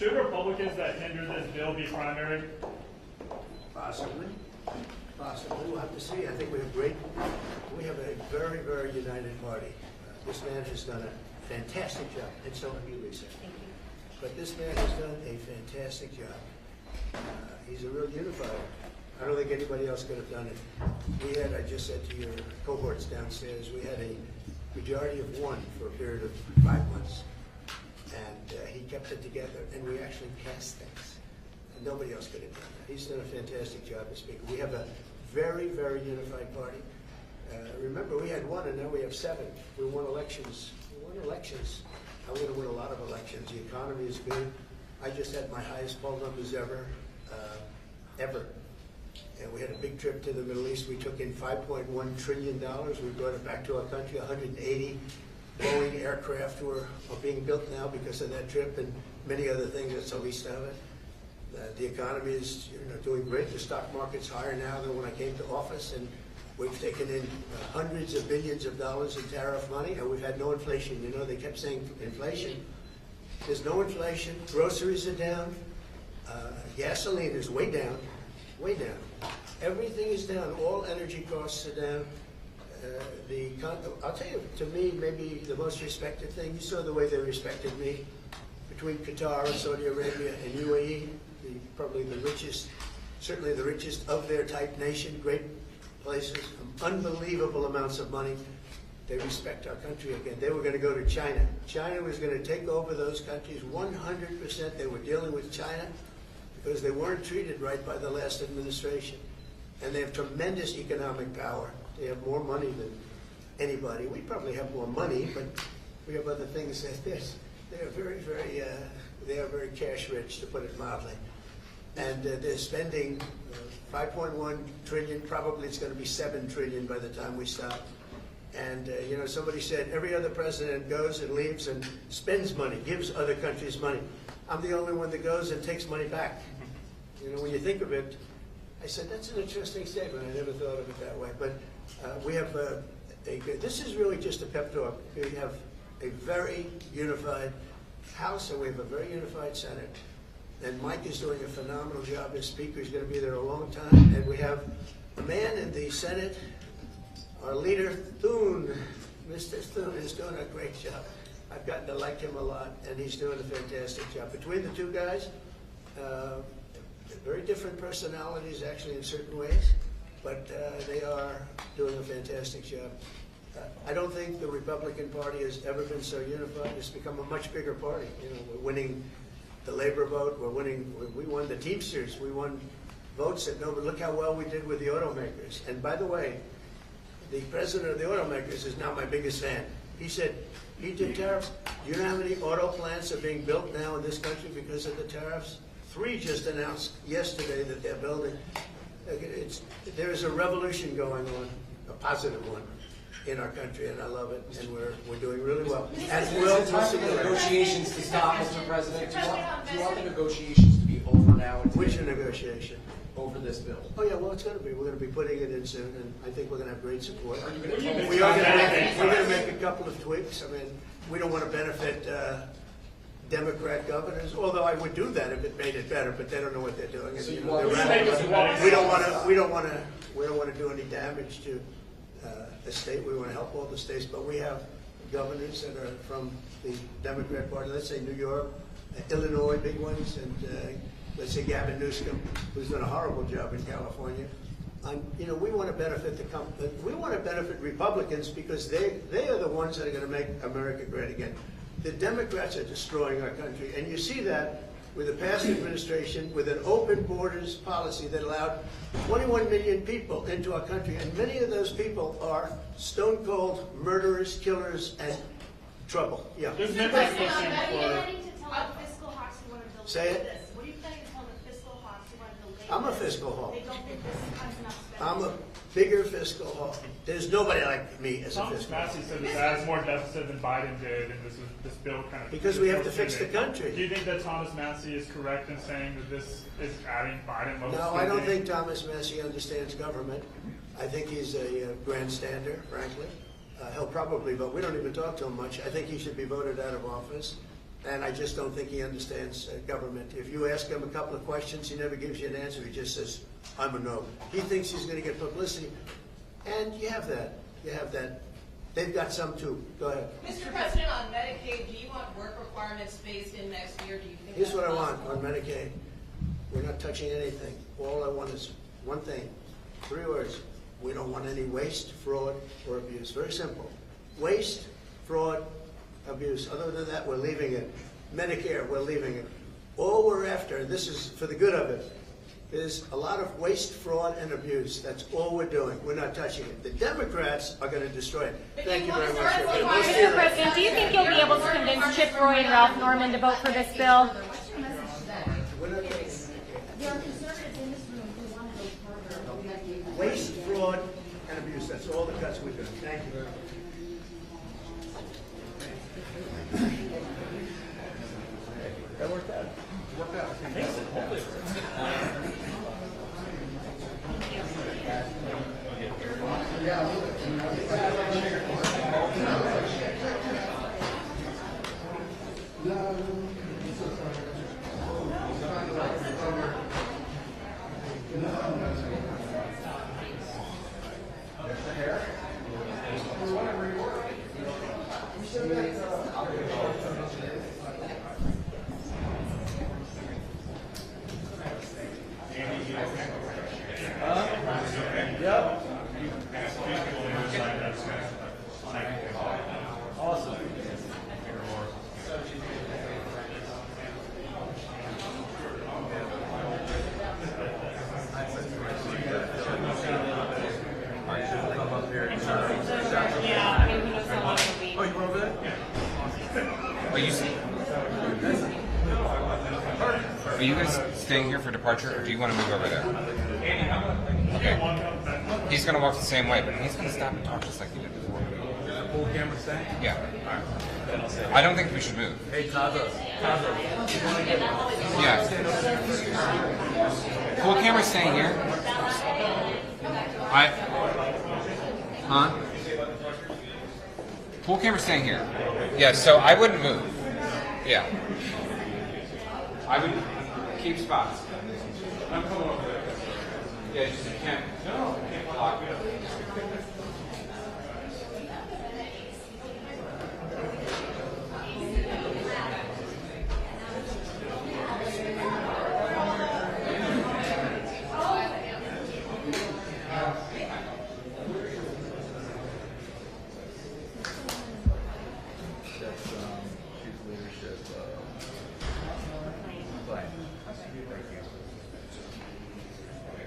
Should Republicans that hinder this bill be primary? Possibly. Possibly. We'll have to see. I think we have a very, very united party. This man has done a fantastic job, and so have you, Lisa. Thank you. But this man has done a fantastic job. He's a real unifier. I don't think anybody else could have done it. We had, I just said to your cohorts downstairs, we had a majority of one for a period of 5 months. And he kept it together, and we actually passed things. And nobody else could have done that. He's done a fantastic job as Speaker. We have a very, very unified party. Remember, we had 1, and now we have 7. We won elections. I'm going to win a lot of elections. The economy is good. I just had my highest poll numbers ever. And we had a big trip to the Middle East. We took in $5.1 trillion. We brought it back to our country. 180 Boeing aircraft are being built now because of that trip, and many other things. That's the least of it. The economy is doing great. The stock market's higher now than when I came to office, and we've taken in hundreds of billions of dollars in tariff money, and we've had no inflation. You know, they kept saying inflation. There's no inflation. Groceries are down. Gasoline is way down. Way down. Everything is down. All energy costs are down. I'll tell you, to me, maybe the most respected thing, you saw the way they respected me between Qatar and Saudi Arabia and UAE, probably the richest, certainly the richest of their type nation, great places, unbelievable amounts of money. They respect our country again. They were going to go to China. China was going to take over those countries 100%. They were dealing with China because they weren't treated right by the last administration. And they have tremendous economic power. They have more money than anybody. We probably have more money, but we have other things that they are very, very, they are very cash rich, to put it mildly. And they're spending 5.1 trillion. Probably it's going to be 7 trillion by the time we stop. And somebody said every other president goes and leaves and spends money, gives other countries money. I'm the only one that goes and takes money back. When you think of it, I said, that's an interesting statement. I never thought of it that way. But we have this is really just a pep talk. We have a very unified House, and we have a very unified Senate. And Mike is doing a phenomenal job as Speaker. He's going to be there a long time. And we have a man in the Senate, our leader, Thune. Mr. Thune is doing a great job. I've gotten to like him a lot, and he's doing a fantastic job. Between the two guys, very different personalities, actually, in certain ways, but they are doing a fantastic job. I don't think the Republican Party has ever been so unified. It's become a much bigger party. We're winning the labor vote. We won the Teamsters. We won votes that nobody. Look how well we did with the automakers. And by the way, the president of the automakers is now my biggest fan. He said, he did tariffs. You know how many auto plants are being built now in this country because of the tariffs? 3 just announced yesterday that they're building. There is a revolution going on, a positive one, in our country, and I love it, and we're doing really well. As well, negotiations to stop, Mr. President. Do you want the negotiations to be over now? Which negotiation? Over this bill. Oh yeah, well it's going to be. We're going to be putting it in soon, and I think we're going to have great support. Are you going to We're going to make a couple of tweaks. I mean, we don't want to benefit Democrat governors, although I would do that if it made it better, but they don't know what they're doing. So we don't want to do any damage to the state. We want to help all the states, but we have governors that are from the Democrat Party. Let's say New York, Illinois, big ones, and let's say Gavin Newsom, who's done a horrible job in California. We want to benefit we want to benefit Republicans because they are the ones that are going to make America great again. The Democrats are destroying our country, and you see that with the past administration, with an open borders policy that allowed 21 million people into our country, and many of those people are stone-cold murderers, killers, and trouble. Yeah. There's Mr. never President, pushing what are you for. planning to tell the fiscal hawks who want to delay Say it. this? What are you planning to tell the fiscal hawks who want to delay this? I'm a fiscal hawk. They don't think this cuts enough spending. I'm a bigger fiscal hawk. There's nobody like me as a Thomas fiscal hawk. Massey said this adds more deficit than Biden did, and this bill kind of Because we have to fix the country. Do you think that Thomas Massey is correct in saying that this is adding Biden level No, spending? I don't think Thomas Massey understands government. I think he's a grandstander, frankly. He'll probably vote. We don't even talk to him much. I think he should be voted out of office. And I just don't think he understands government. If you ask him a couple of questions, he never gives you an answer. He just says, I'm a no. He thinks he's going to get publicity. And you have that. You have that. They've got some too. Go ahead. Mr. President, on Medicaid, do you want work requirements phased in next year? Do you think Here's that's what I want possible? on Medicaid. We're not touching anything. All I want is one thing. 3 words. We don't want any waste, fraud, or abuse. Very simple. Waste, fraud, abuse. Other than that, we're leaving it. Medicare, we're leaving it. All we're after, and this is for the good of it, is a lot of waste, fraud, and abuse. That's all we're doing. We're not touching it. The Democrats are going to destroy it. Thank you very much. Mr. President, do you think you'll be able to convince Chip Roy and Ralph Norman to vote for this bill? There are conservatives in this room who want to go further. Waste, fraud, and abuse. That's all the cuts we're doing. Thank you very much. That worked out. It worked out. I think so. Hopefully it works. Yep. Awesome. Yeah, I mean, who knows how long it'll be. Oh, you were over there? Are you guys staying here for departure, or do you want to move over there? Okay. He's going to walk the same way, but he's going to stop and talk just like he did before. The full camera staying? Yeah. All right. Then I'll say. I don't think we should move. Hey, Tazo. Yeah. Full camera staying here. Huh? Full camera staying here. Yeah, so I wouldn't move. Yeah. I would keep spots. I'm coming over there. Yeah, just you can't. No, I can't block it.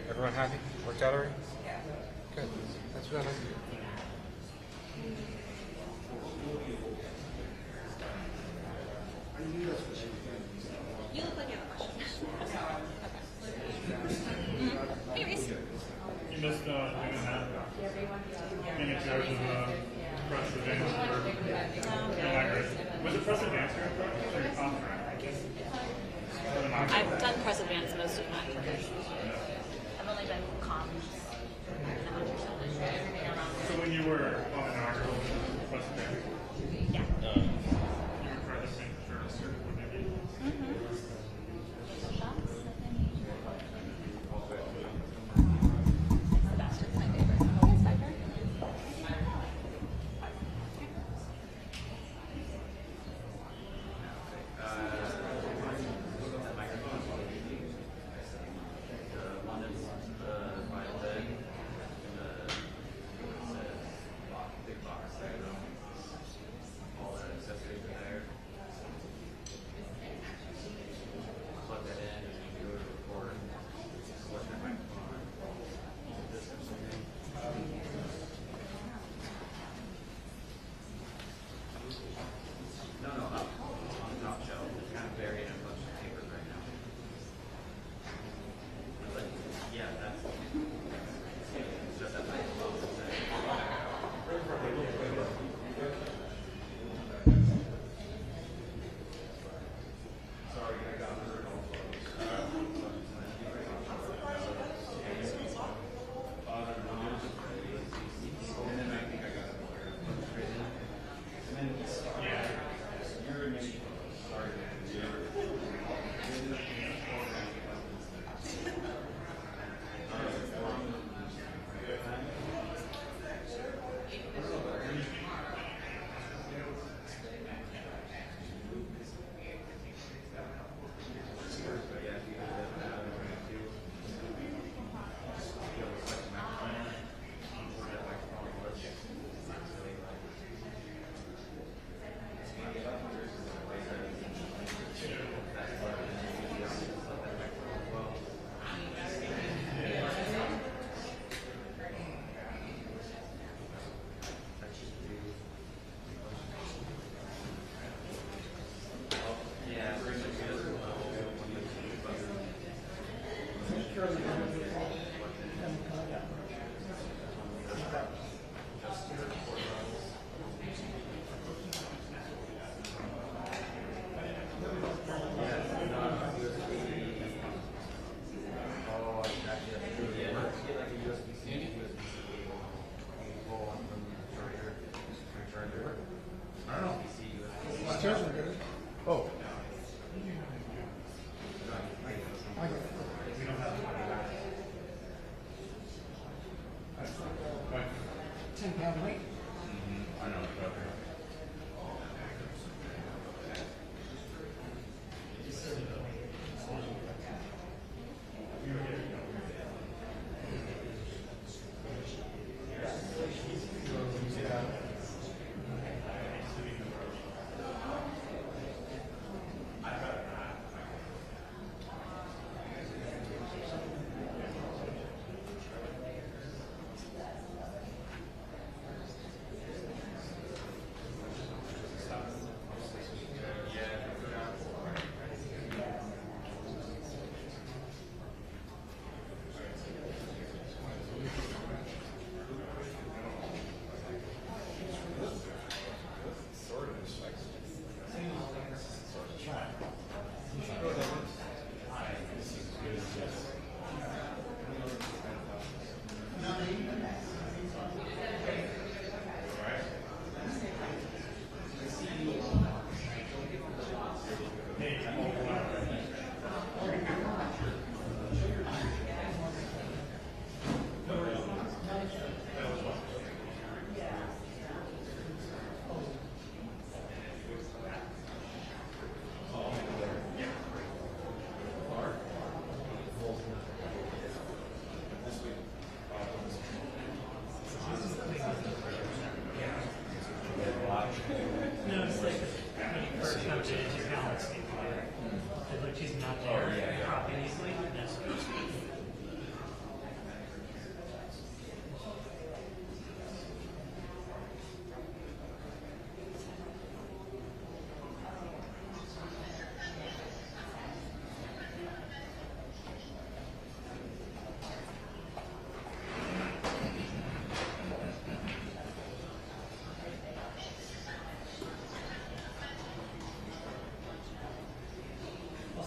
Everyone happy? Worked out already? Yeah. Good. That's what I like to hear. You look like you have a question. Anyways. You missed doing that. Being in charge of press advance. Was it press advance or your contract? I've done press advance most of my career. I've only done comms. So when you were on the inaugural,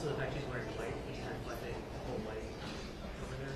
Also, the fact she's wearing white, which is reflecting the whole white over there.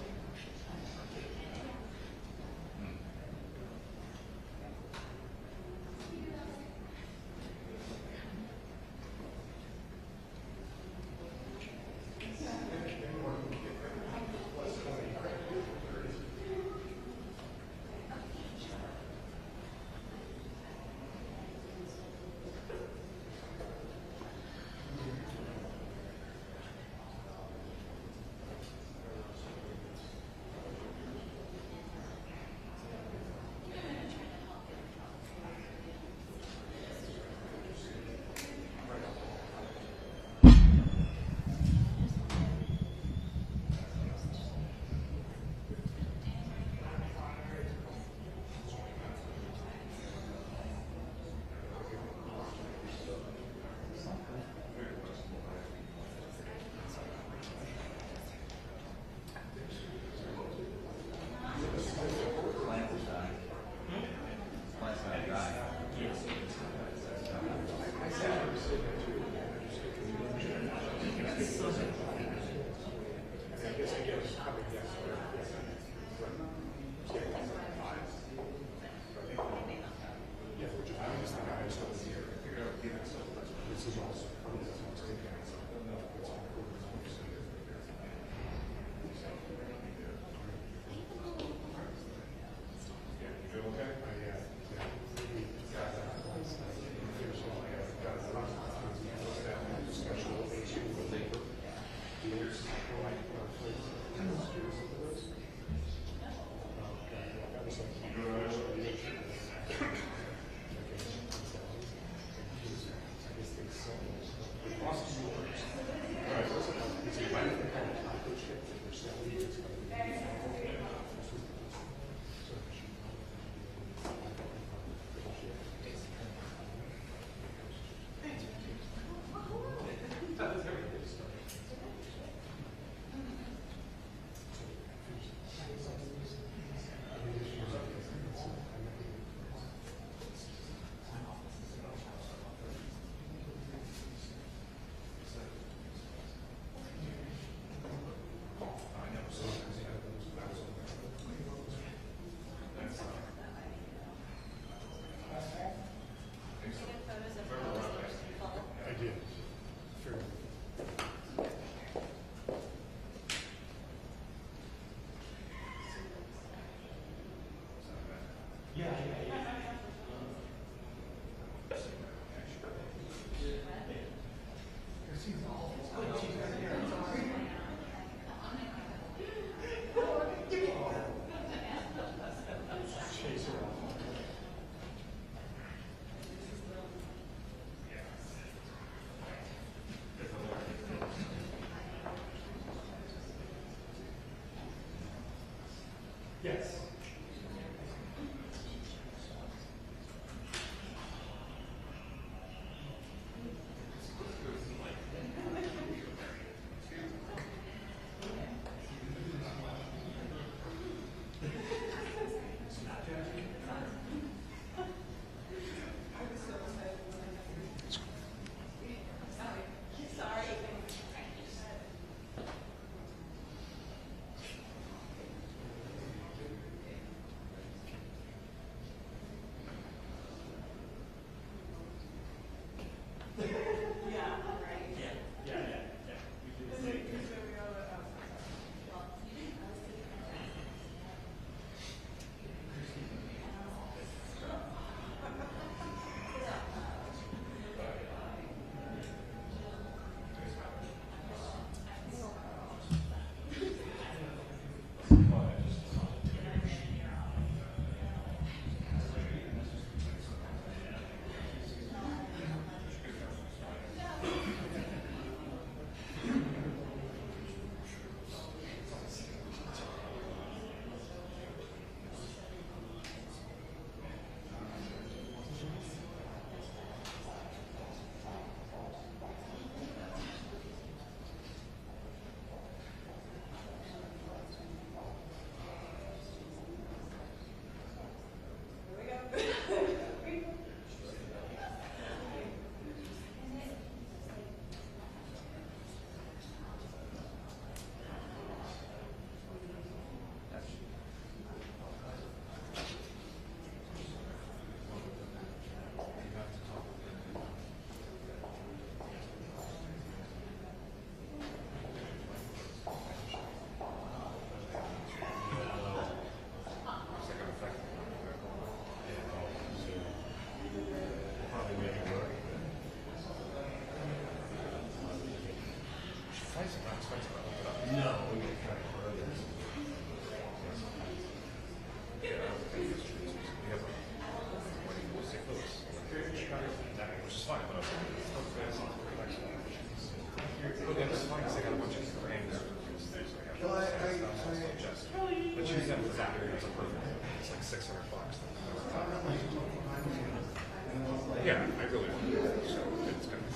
Yeah, I really want to. So it's going to be.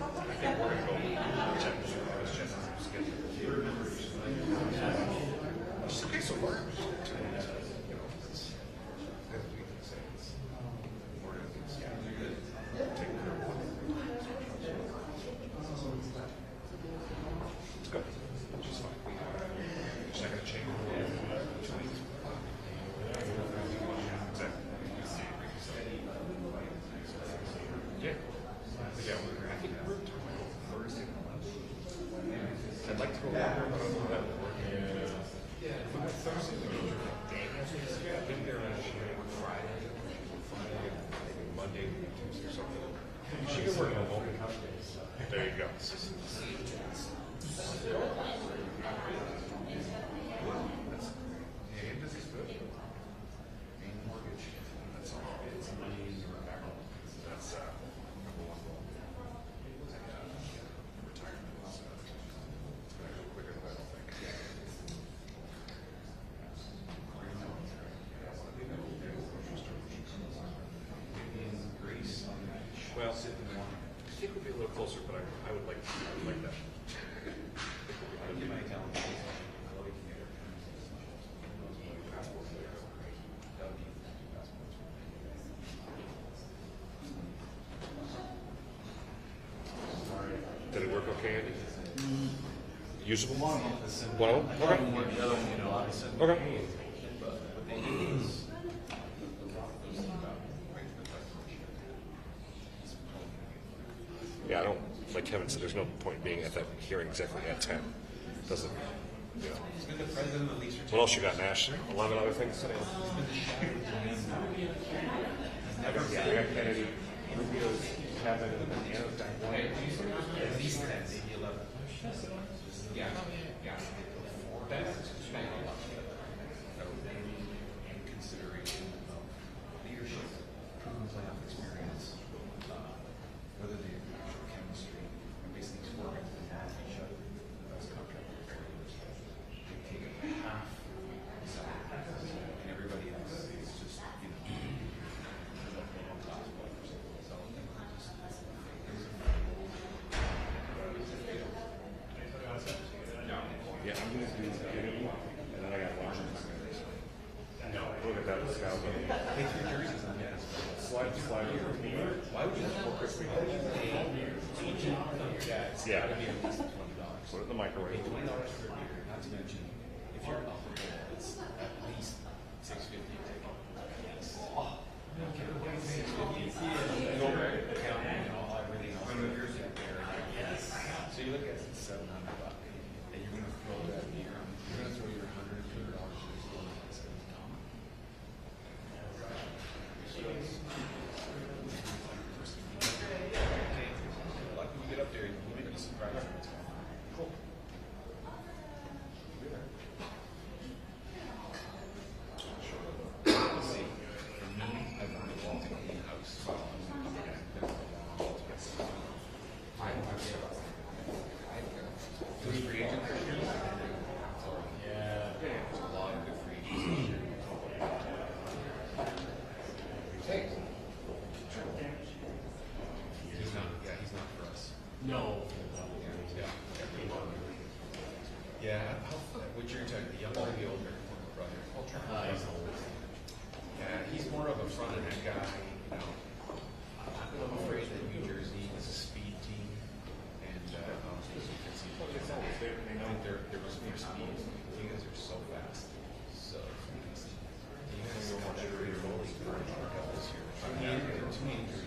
I think we're going to go check this schedule. It's okay so far. It's good. Which is fine. It's not going to change. I'd like to go longer, but I'm not working. Thursday, I've been there on Friday, maybe Monday, Tuesday, or something. She can work on There you go. This is good. Main mortgage. That's all. It's money. That's number one goal. Retirement is it's going to go quicker than I don't think. Greece. Well, I think we'll be a little closer, but I would like that. I'll get my account. Did it work okay, Andy? Usable? One of them? Okay. Okay. Yeah, I don't, like Kevin said, there's no point being at that hearing exactly at 10. Doesn't, you know. What else you got, Nash? 11 other things? I got Kennedy, Rubio's, Kevin, and Anna's got one. At least 10, maybe 11. Yeah. That's in consideration of leadership, proven playoff experience, whether the actual chemistry, and basically it's working to each other. That's contract. They take it half, and everybody else is just, you know, class players. So yeah, I'm going to do interview, and then I got to watch it. Look at that scout. Hey, 3 jerseys on that. Slide. Why would you have 4 Christmas? Yeah, it's got to be at least $20. Put it in the microwave. $20 for a beer, not to mention, if you're alcohol, it's at least $6.50 a ticket. Yes. Oh. Okay. $6.50. Go back, count, you know, everything else. Yes. So you look at it, it's $700. And you're going to throw that beer. You're going to throw your $100 to $200 it's going to come. Lucky we get up there, you may be surprised. Cool. See, for me, I've learned a lot to clean the house. Who's free agent this year? Yeah. There's a lot of good free agents this year. Hey. He's not for us. No. Yeah. What you're talking, the young or the older brother? He's old. Yeah, he's more of a front end guy, you know. I'm afraid that New Jersey is a speed team, and as you can see, I think there was more speed. You guys are so fast, so fast. You guys got that great goalie this year. Too many injuries.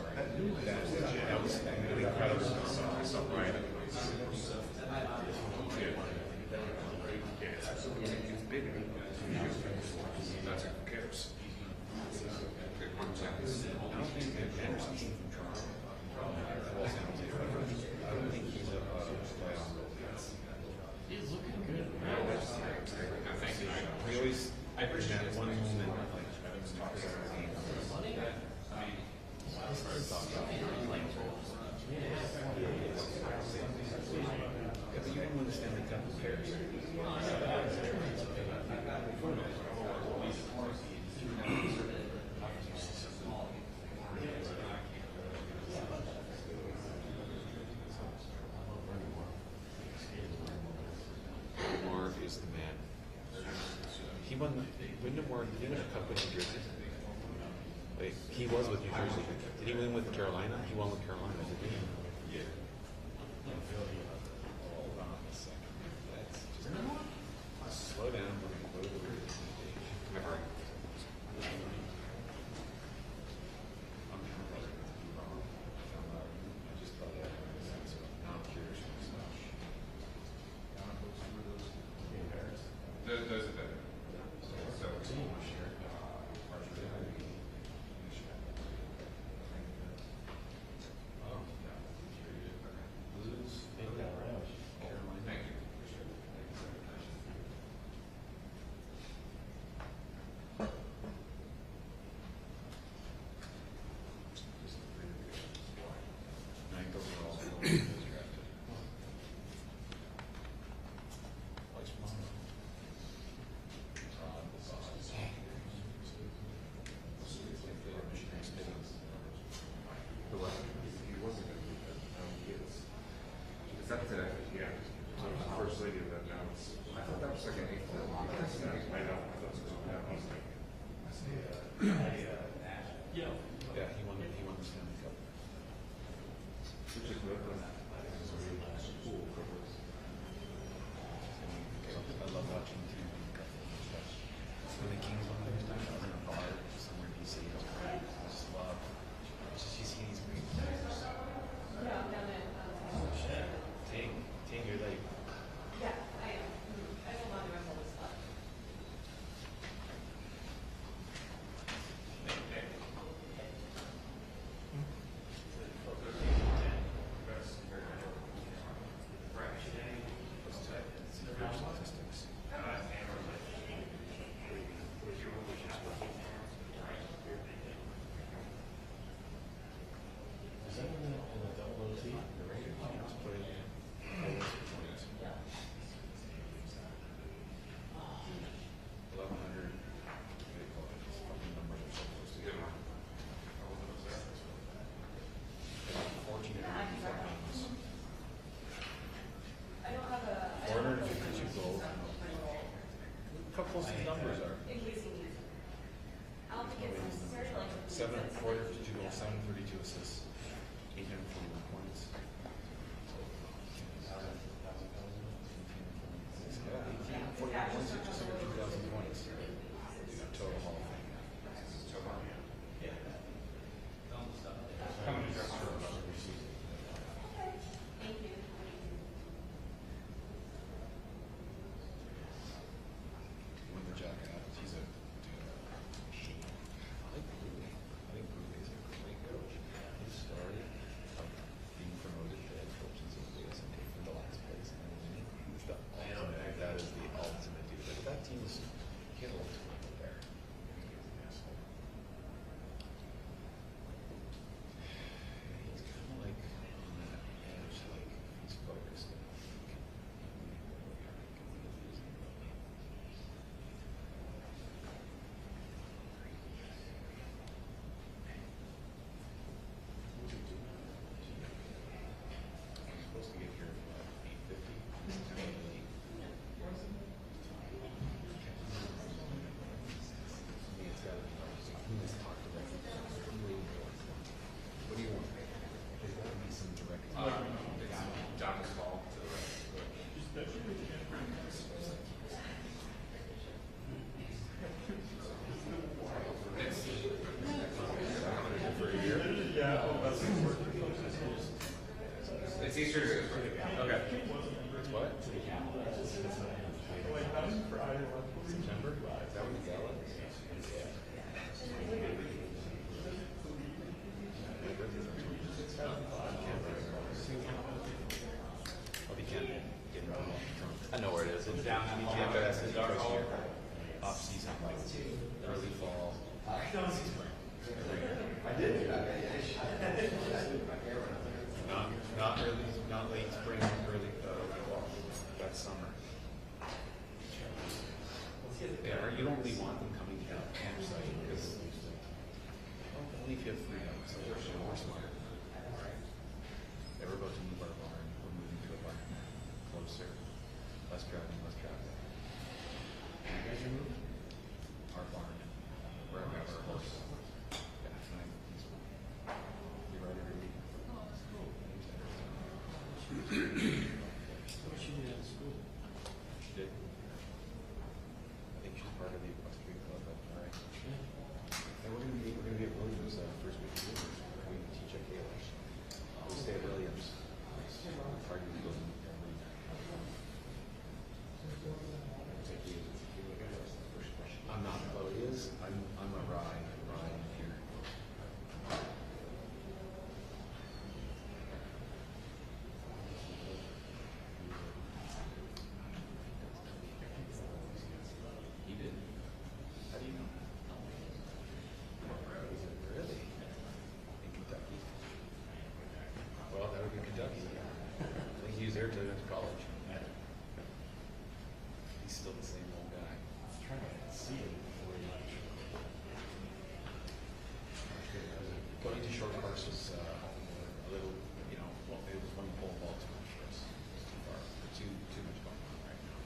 all right. That was really incredible. I saw Brian. That's who cares. I don't think Anderson's from Toronto. I don't think he's a playoff. He's looking good. Thank you. We always, I appreciate that one moment, like, yeah, but you didn't win the Stanley Cup. Who cares? Marv is the man. He won a cup with New Jersey. Wait, he was with New Jersey. Did he win with Carolina? He won with Carolina, did he? Yeah. Hold on a second. That's just slow down. Remember. I just thought that was sense. Now I'm curious. Those are better. Yeah, he won the Stanley Cup. I love watching TV. When the Kings won their time, I was in a bar somewhere in DC. I just love. It's just you see these great players. Ting, you're like. Yeah, I am. I don't want to remember this stuff. Statistics. Is that in the double OT? The Raiders just played 1,100. They call it fucking numbers are so close together. 14 games. I don't have a. 452 goals. Look how close these numbers are. In case you need it. I don't think it's necessary, like. 452 goals, 732 assists, 841 points. Yeah, 1841 points, just over 2,000 points. Total Hall of Fame. How many just for every season? Thank you. Win the jacket. It's Easter to Good Friday. Okay. It's what? September? Is that what the gala is? Oh, you can't get drunk. I know where it is. It's down in Bethesda, off season, like early fall. I did. Not early, not late spring, early fall. That's summer. Yeah, you don't really want them coming to the campsite because only if you have freedom. So we're smart. Yeah, we're about to move our barn. We're moving to a barn closer. Less driving, less traffic. You guys are moving? Our barn. Where we have our horse. Yeah, tonight. We ride every week. Oh, that's cool. What she did at school? She did. I think she's part of the equestrian club at Alright. And we're gonna be at Williams first week of June. We teach at Kalish. We stay at Williams. Party with them. I'm not Claudia's. I'm a Ryan here. He did. How do you know? Really? In Kentucky? Well, that would be Kentucky. I think he was there till he went to college. He's still the same old guy. I was trying to see him before he left. Going to short course was a little, well, it was one pole ball too much for us. It was too far, too much going on right now.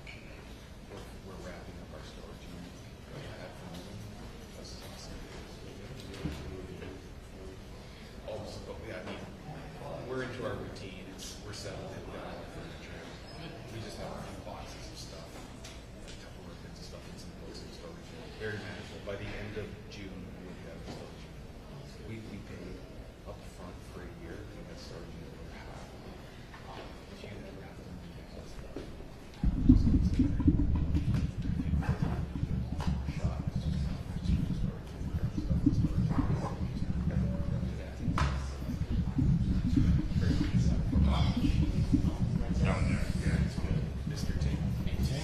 We're wrapping up our storage unit. This is awesome. Almost, but we're into our routine. We're settled in. We got all the furniture. We just have a few boxes of stuff, a couple of bits of stuff in some closing storage unit. Very manageable. By the end of June, we will have a storage unit. We paid up front for a year. We got storage unit over half. If you ever have them,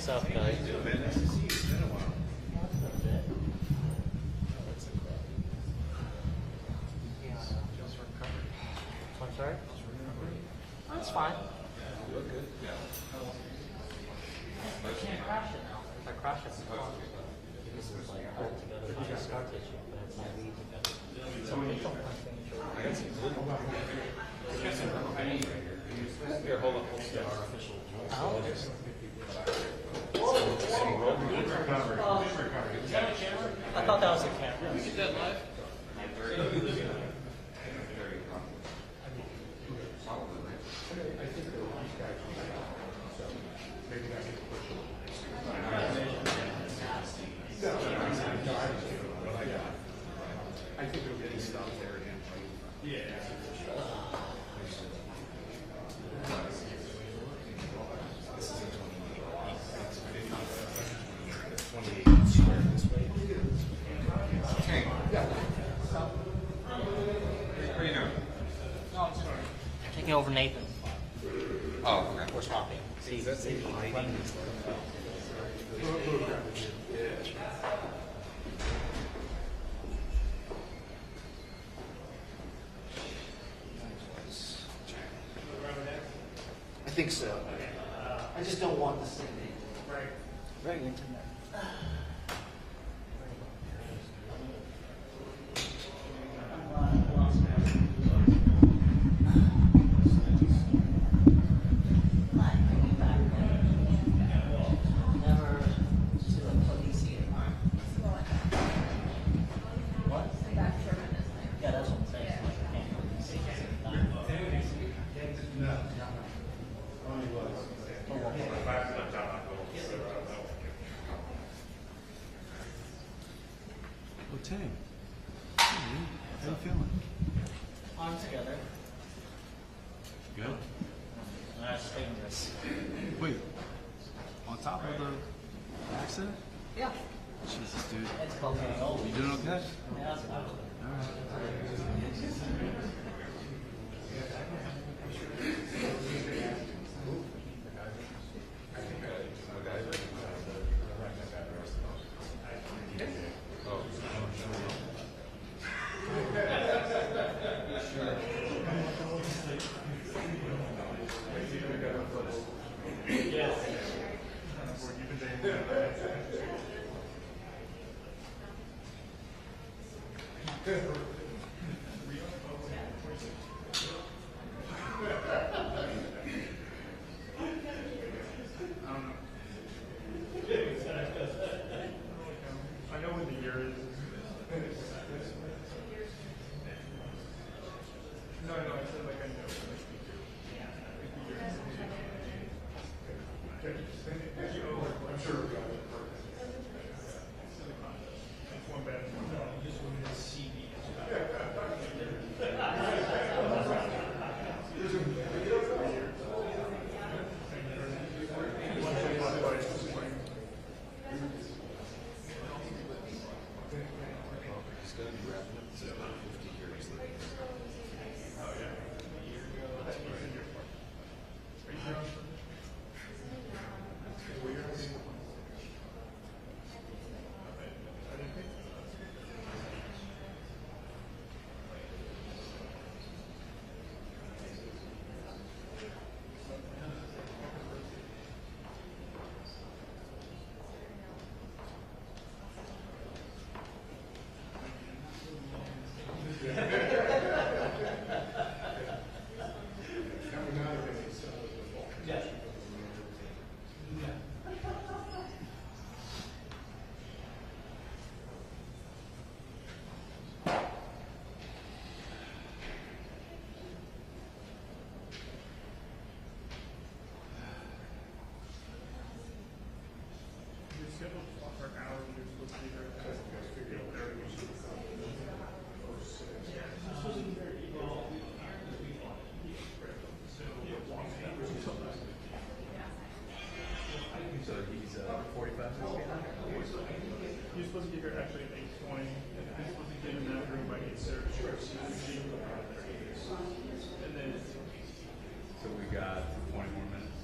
South guy. I'm sorry? Oh, that's fine. You look good. Yeah. I can't crash it now. If I crash it, it's fine. This is like hold together by a scar tissue, but it's not lead together. So we don't want things to I got some glue. Here, hold up. Hold our official I thought that was a camera. Get that live? I think it'll get stopped there again. Yeah. This is a 28 square this way. Okay. What are you doing? Taking over Nathan. Oh, okay. We're swapping. See, running. I think so. I just don't want the same. Right. Yeah, that's what I'm saying. Oh, Tay. How you feeling? Arms together. Good. That's dangerous. Wait, on top of the accident? Yeah. Jesus, dude. It's called getting old. You doing okay? Yeah, it's fine. I know what the year is. No, I said like I know. I'm sure. It's one bad. This one is CD. He's gonna be wrapping up this about 50 years later. Oh yeah. A year ago. Are you here on Sunday? Well, you're having- I didn't think so. You're scheduled for an hour, you're supposed to be there at 8:30. So he's 45 minutes behind? You're supposed to get here actually at 8:20, and you're supposed to get in that room by 8:30. And then So we got 20 more minutes.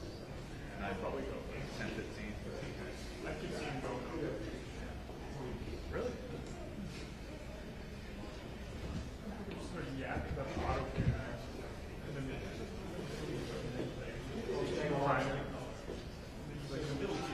And I'd probably go 10, 15. I keep seeing go. Really? Sort of yak about the auto care. And then right. Like the middle kid.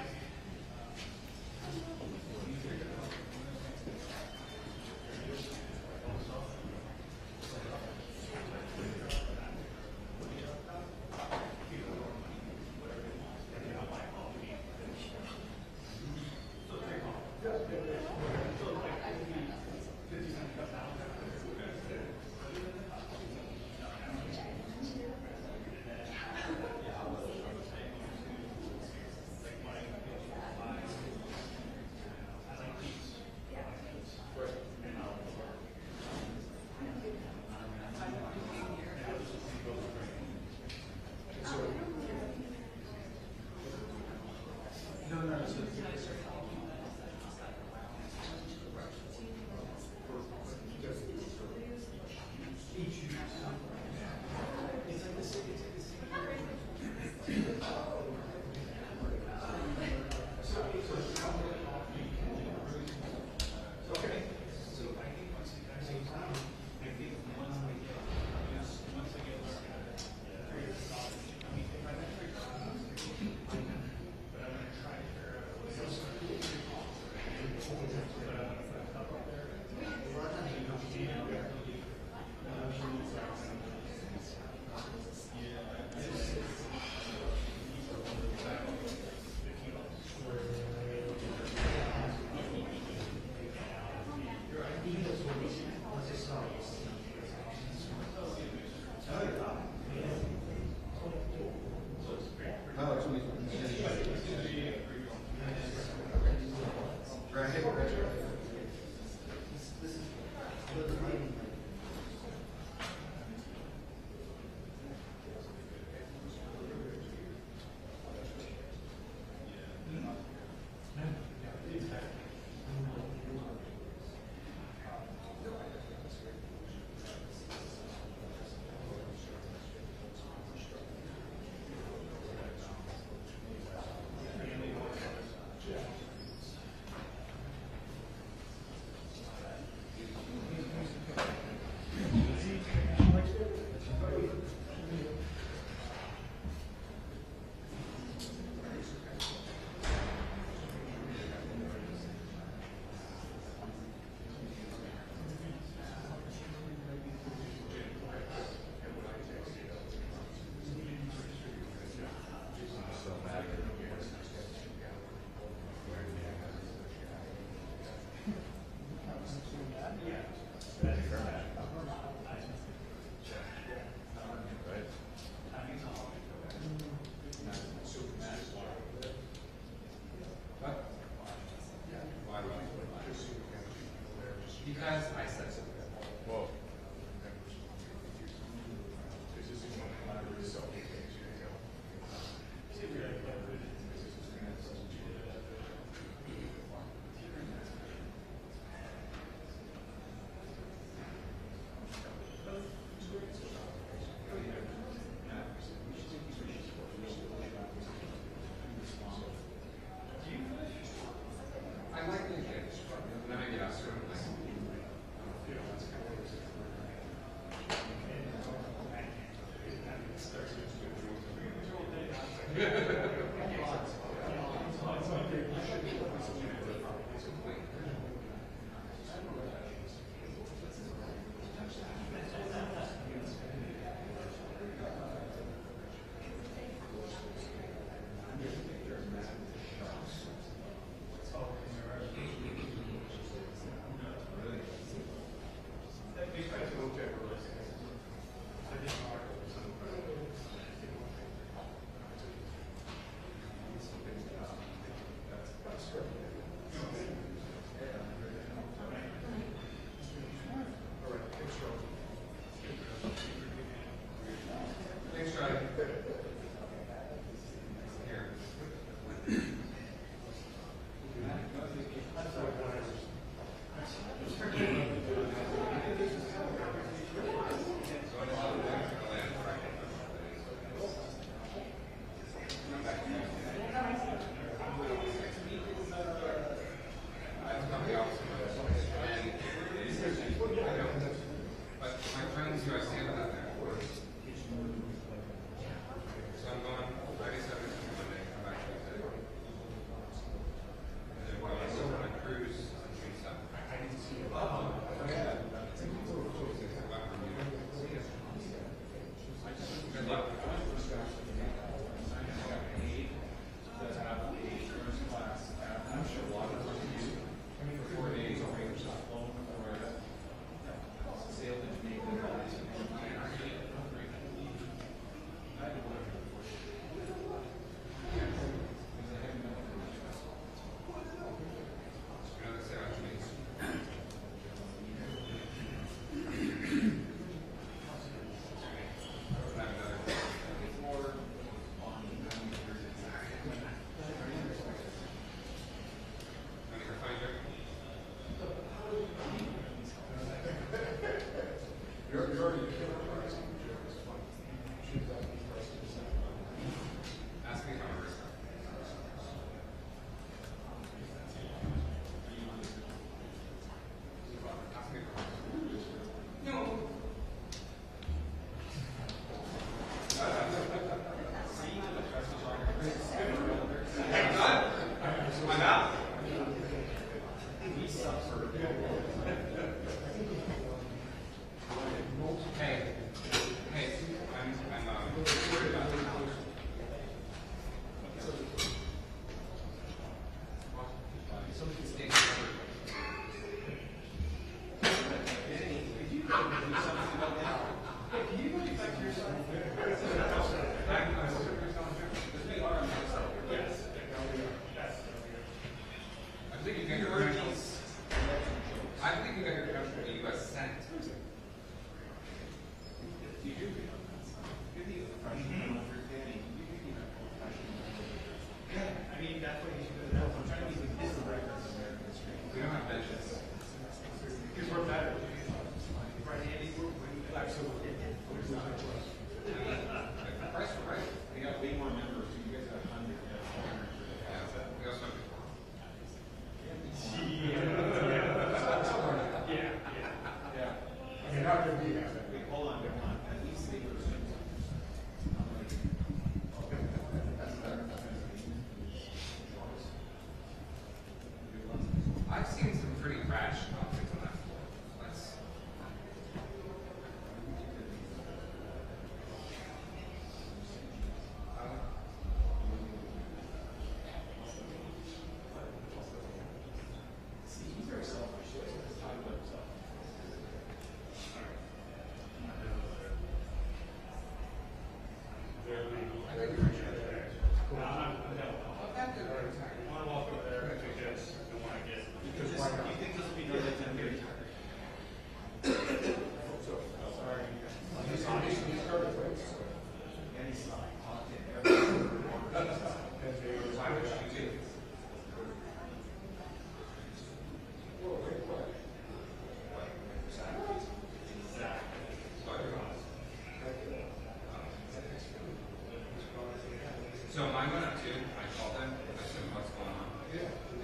So mine went up too. I called them. I said, what's going on?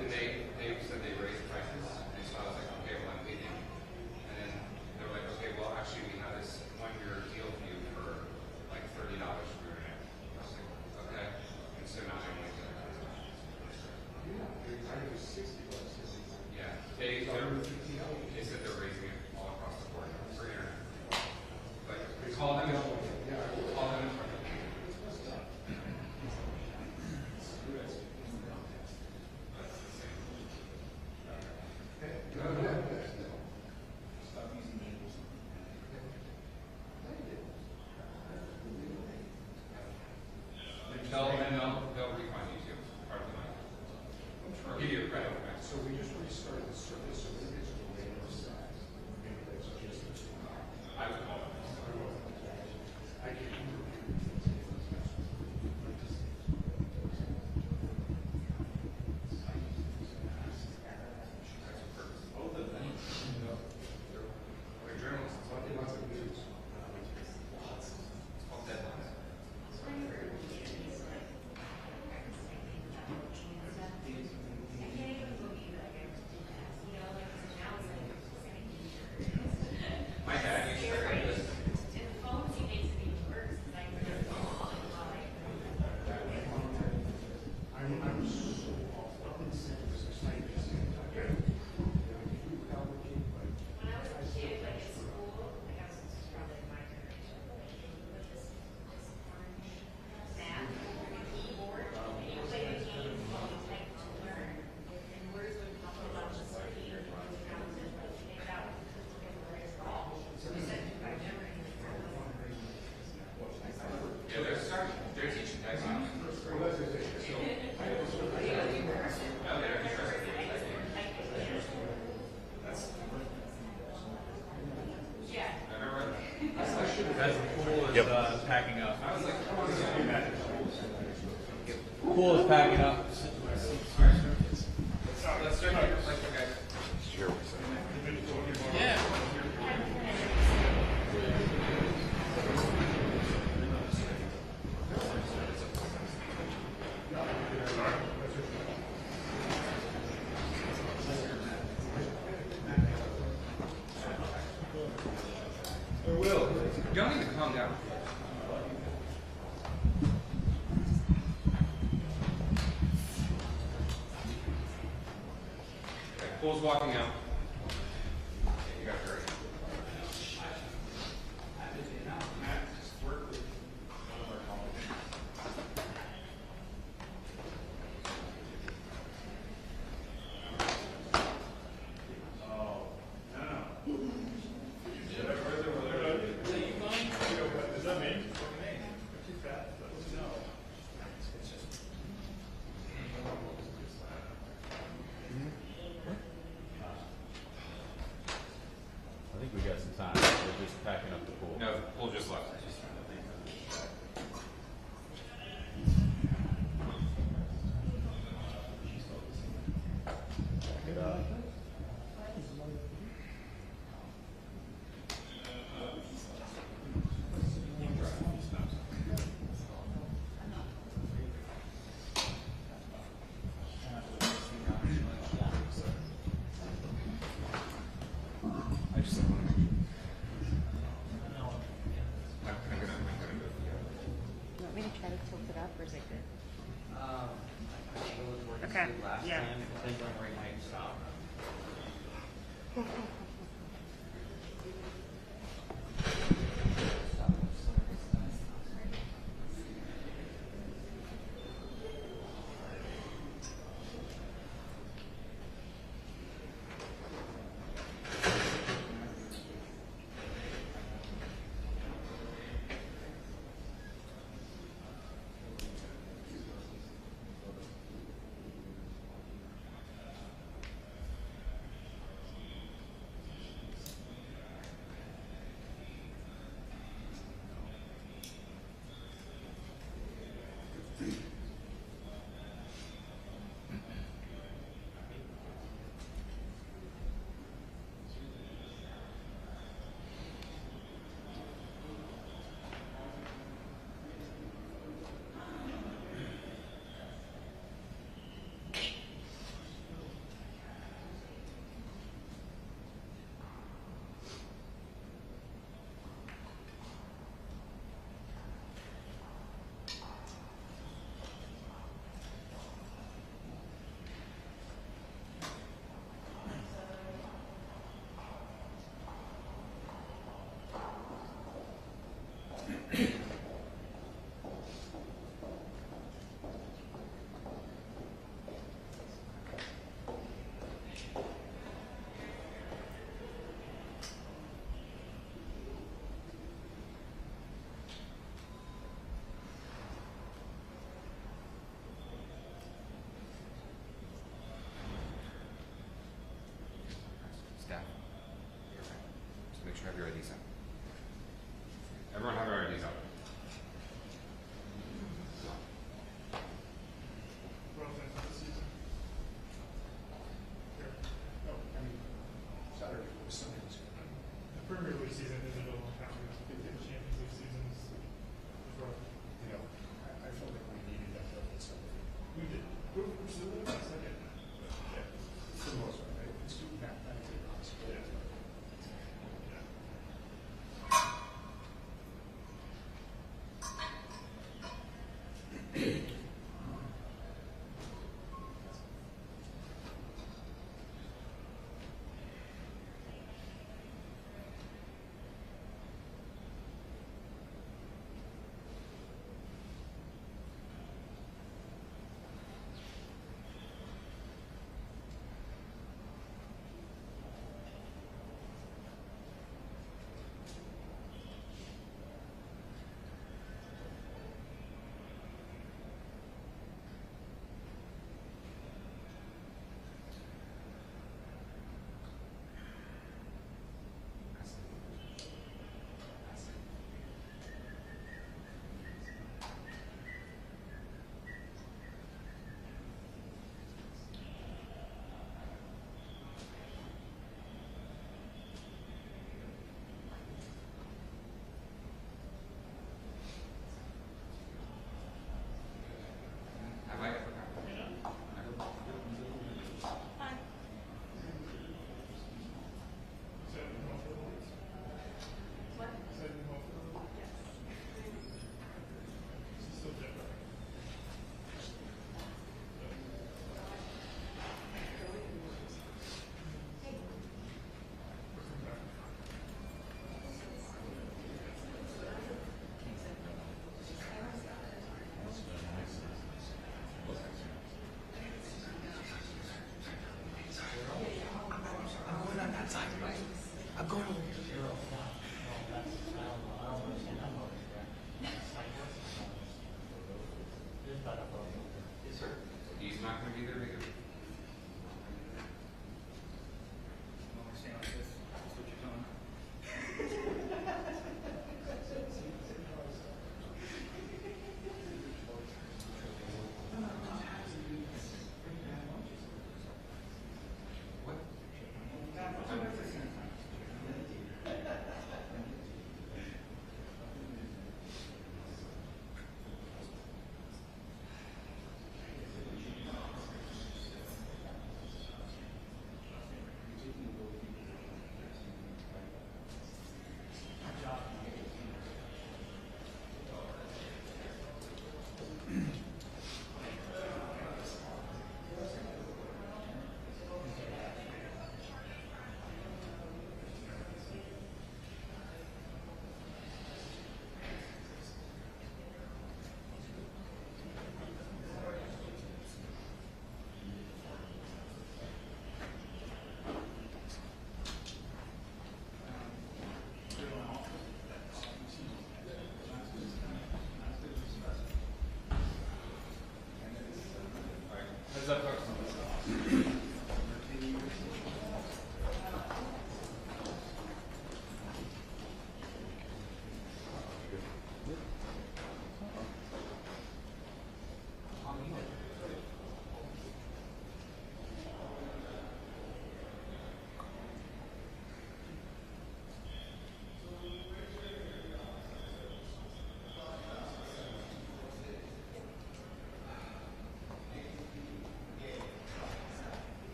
And they said they raised prices. And so I was like, okay, well, I'm leaving. And then they were like, okay, well, actually, we have this one-year deal for you for like $30 per year. I was like, okay. they'll refund you too, part of the money. Or give you a credit back. So we just restarted the service, so maybe it's a later size. Maybe that's just. I would call it. I can't. Both of them. They're journalists. Lots of news. It's called deadlines. My dad used to write this. I'm so off. I've been saying this is like this. When I was a kid, like in school, like I was probably my generation, with this orange mat, a keyboard, and you play the game while you type to learn, and words would pop up on the screen, and you would have to like take out so we said by memory. Yeah, they're teaching guys how. As the pool is packing up. Pool is packing up. Let's start here, like the guys. Yeah. Will, you don't need to calm down. Okay, Pool's walking out. You got to hurry. Is that me? Too fat? No. I think we got some time. We're just packing up the pool. No, Pool just left. I just want to make sure. I'm gonna go. You want me to try to tilt it up, or is it good? Okay. Okay, yeah. Depends on where you might stop.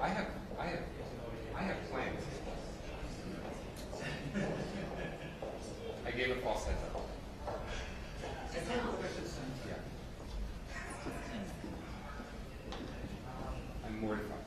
I have plans. I gave a false heads up. Yeah. I'm mortified.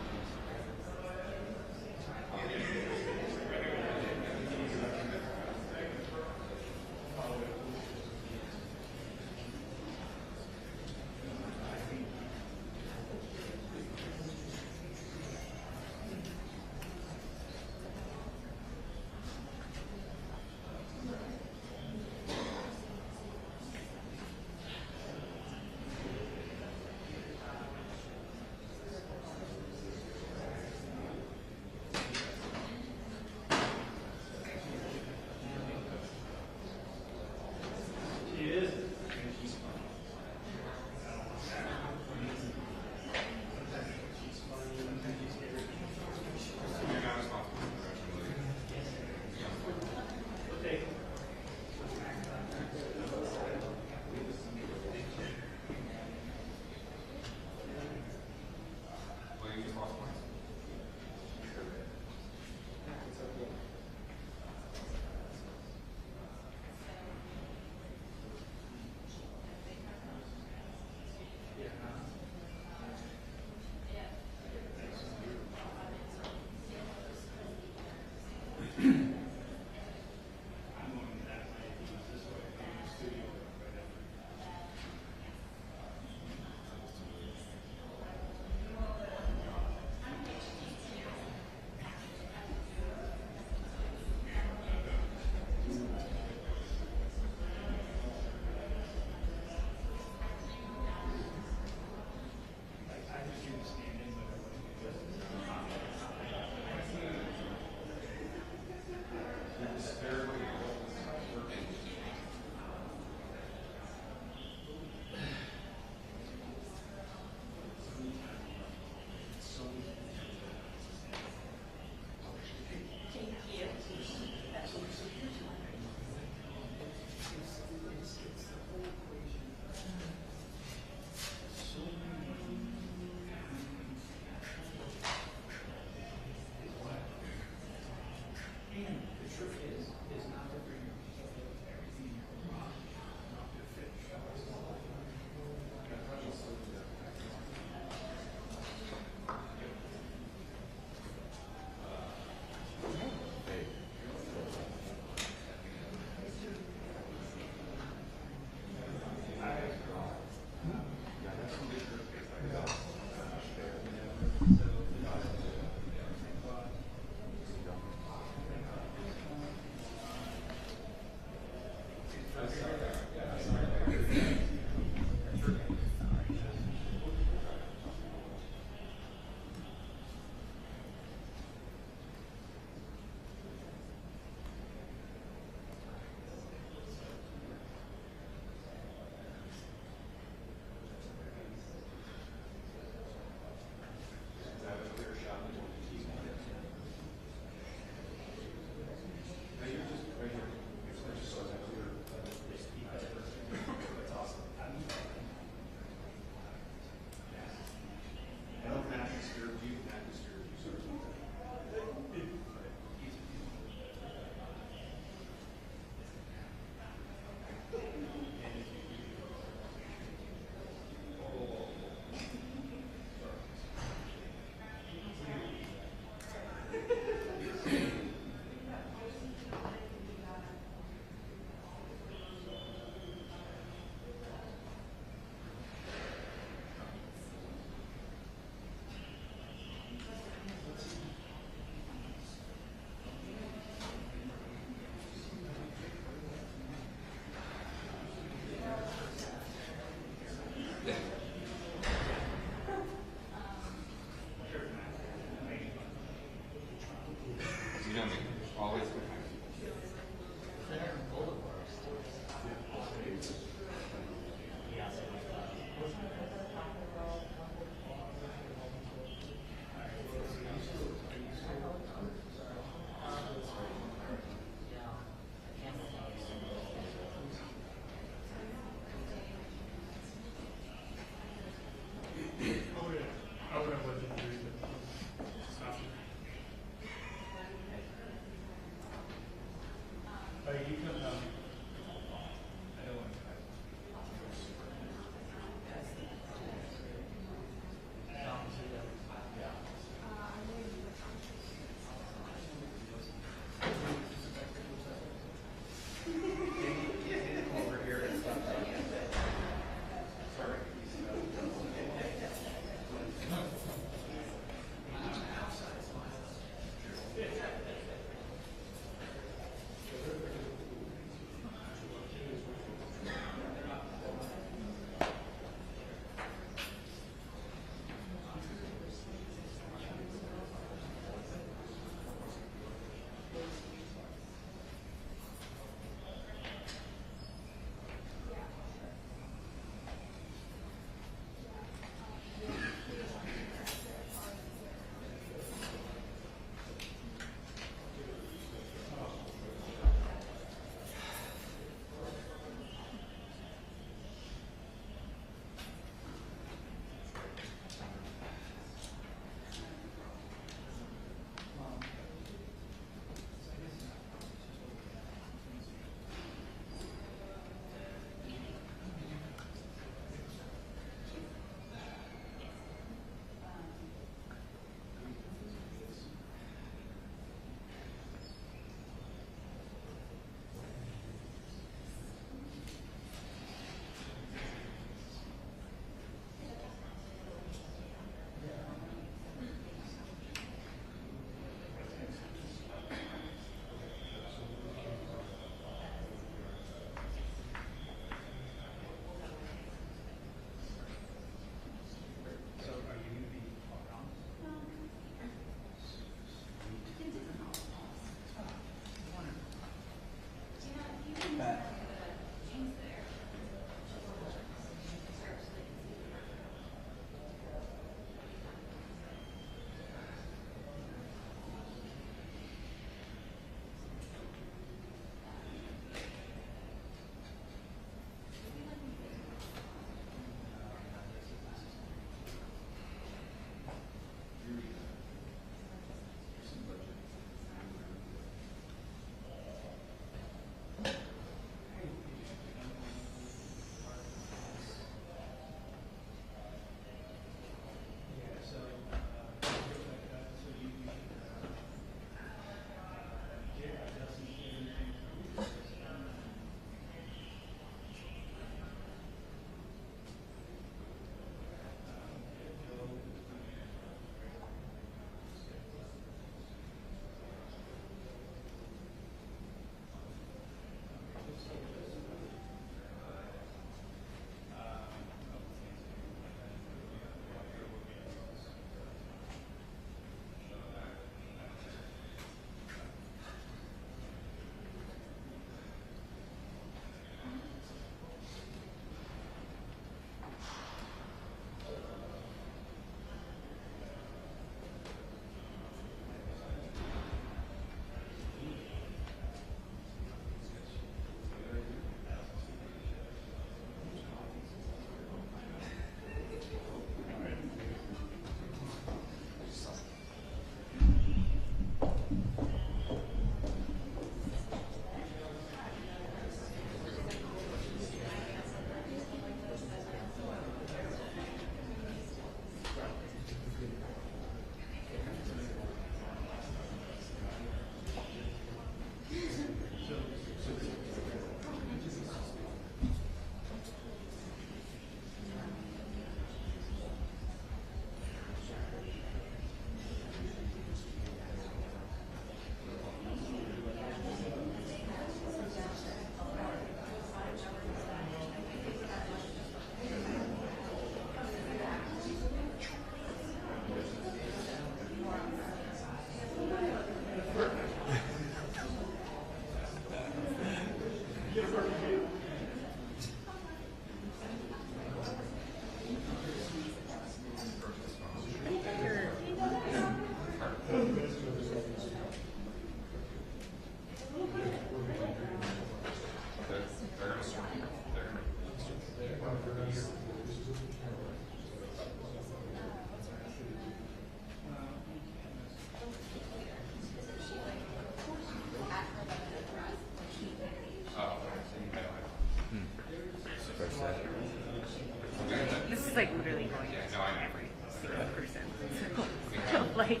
Like,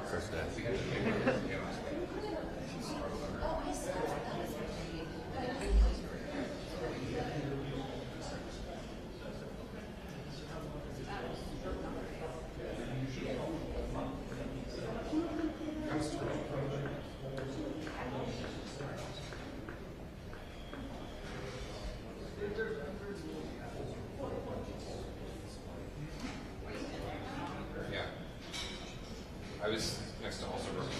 First day. Yeah. I was next to also working.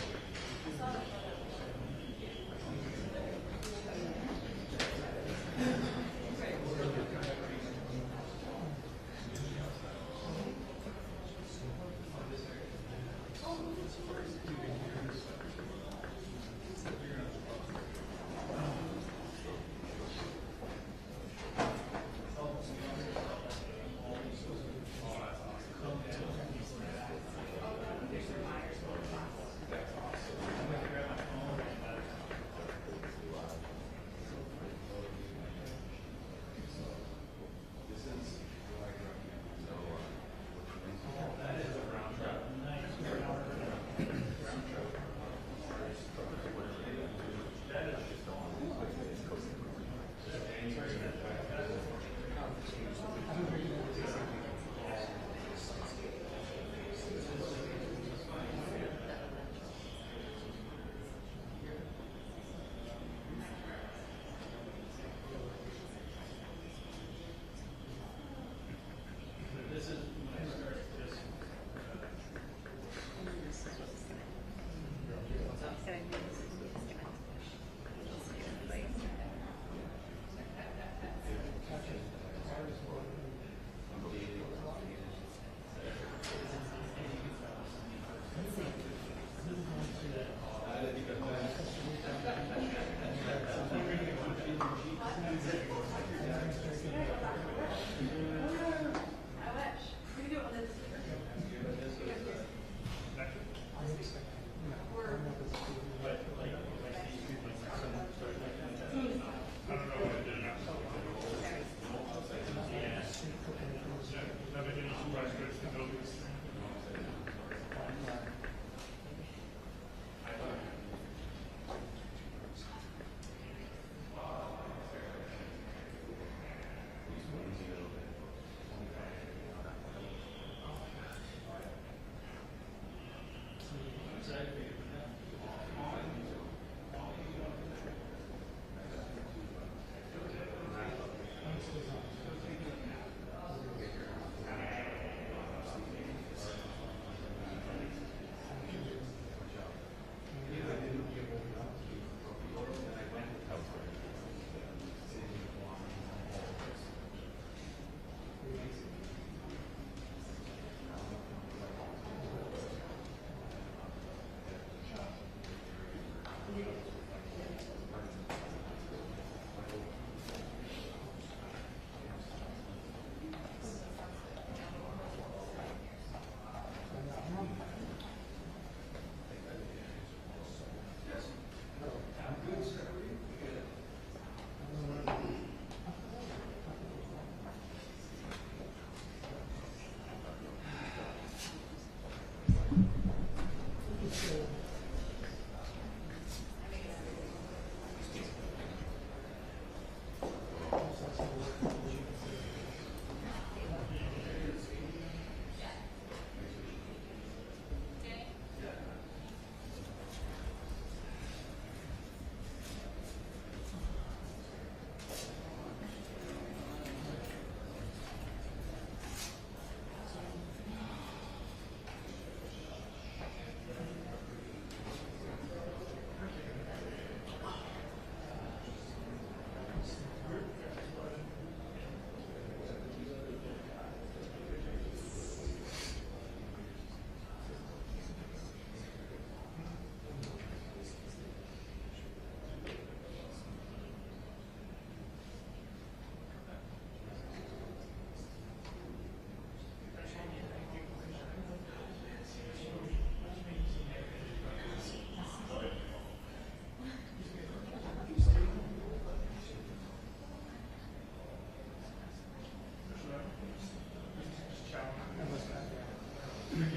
Thanks,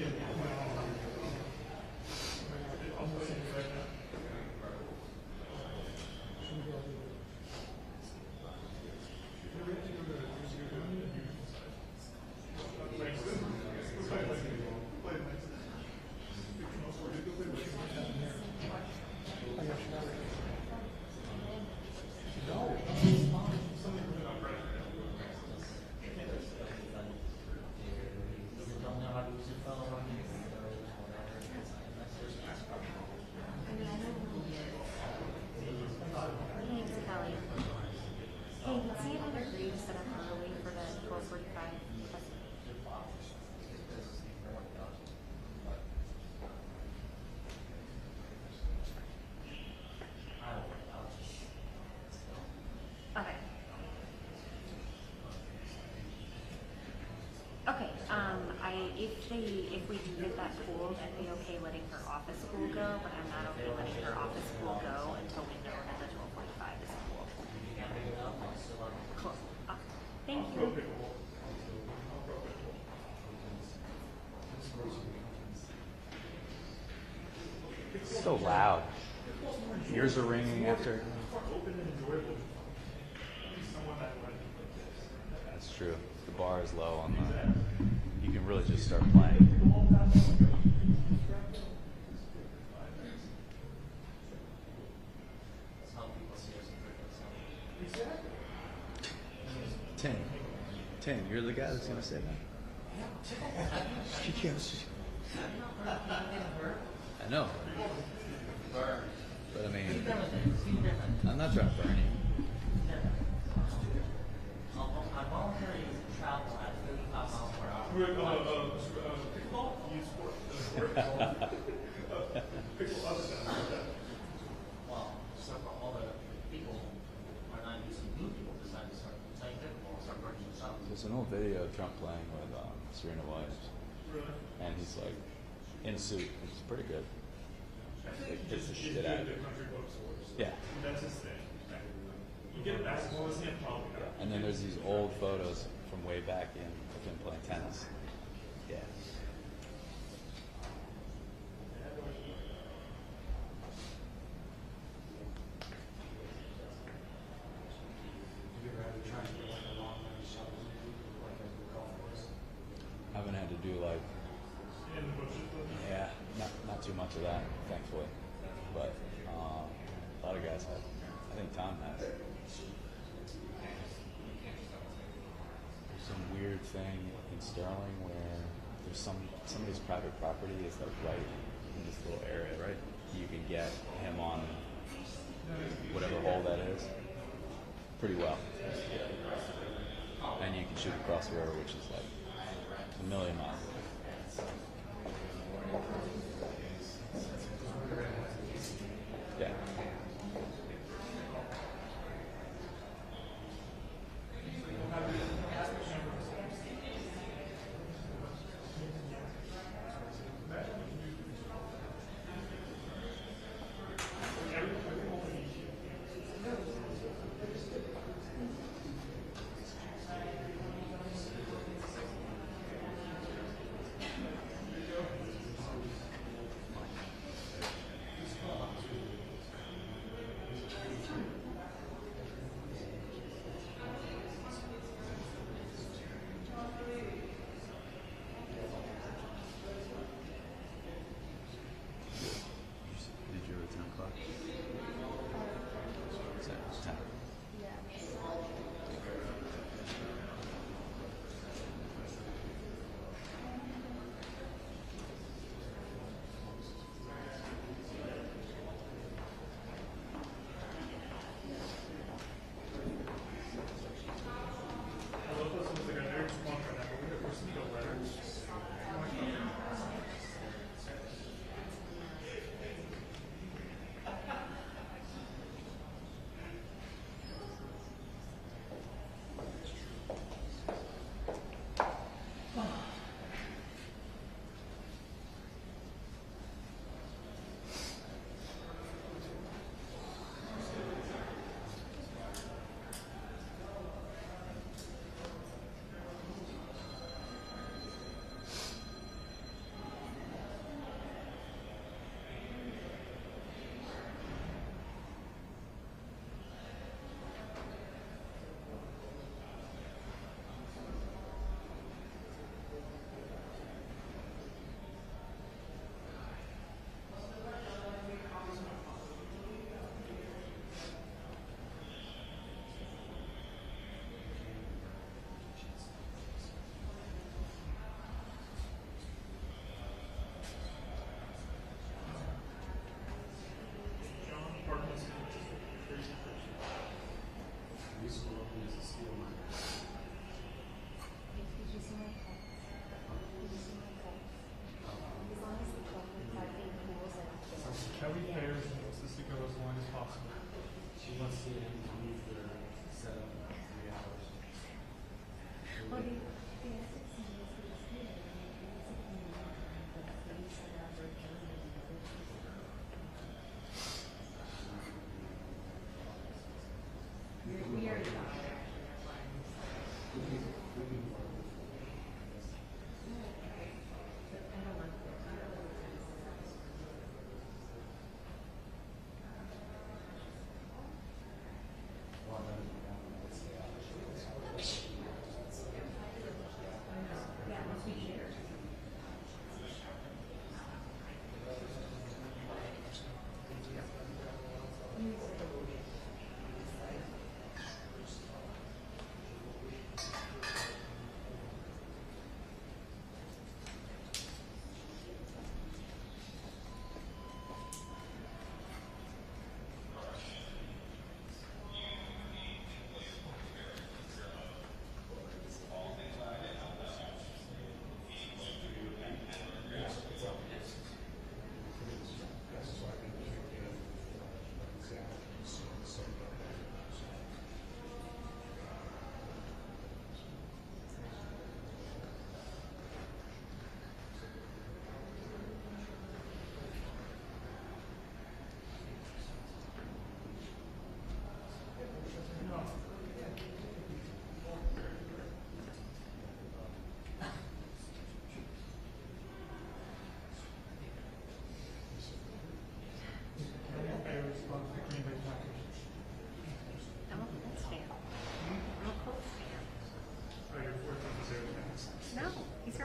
Kelly. Hey, can see if I agree to set up early for the 12:45. Okay. Okay, if we do get that pool, I'd be okay letting her office school go, but I'm not okay letting her office school go until we know that the 12:45 is cool. Cool. Thank you. It's so loud. Ears are ringing after. That's true. The bar is low on the. You can really just start playing. 10. You're the guy that's gonna say that. I know. But I mean, I'm not trying to burn you. I voluntarily travel at 35 miles per hour. Pickleball? You sport. Pickleball other than that. Well, so for all the people who are not used to new people decide to start playing pickleball, start working themselves. There's an old video of Trump playing with Serena Williams, Really? and he's like in a suit. It's pretty good. I feel like Like, he gets the just shit out of the it. country club stores. Yeah. That's his thing. You get a basketball in his hand, probably not. And then there's these old photos from way back in of him playing tennis. Yeah. I haven't had to do like, In the bushes. yeah, not too much of that, thankfully. But a lot of guys have. I think Tom has. There's some weird thing in Sterling where there's somebody's private property is like right in this little area, right? You can get him on whatever hole that is pretty well. And you can shoot across the river, which is like a million miles. Yeah.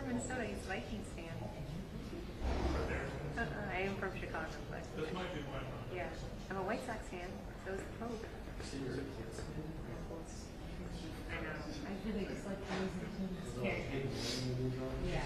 Minnesota, he's a Vikings fan. I am from Chicago, but This might be one. yeah, I'm a White Sox fan. So is the Pope. I know. I really just like yeah.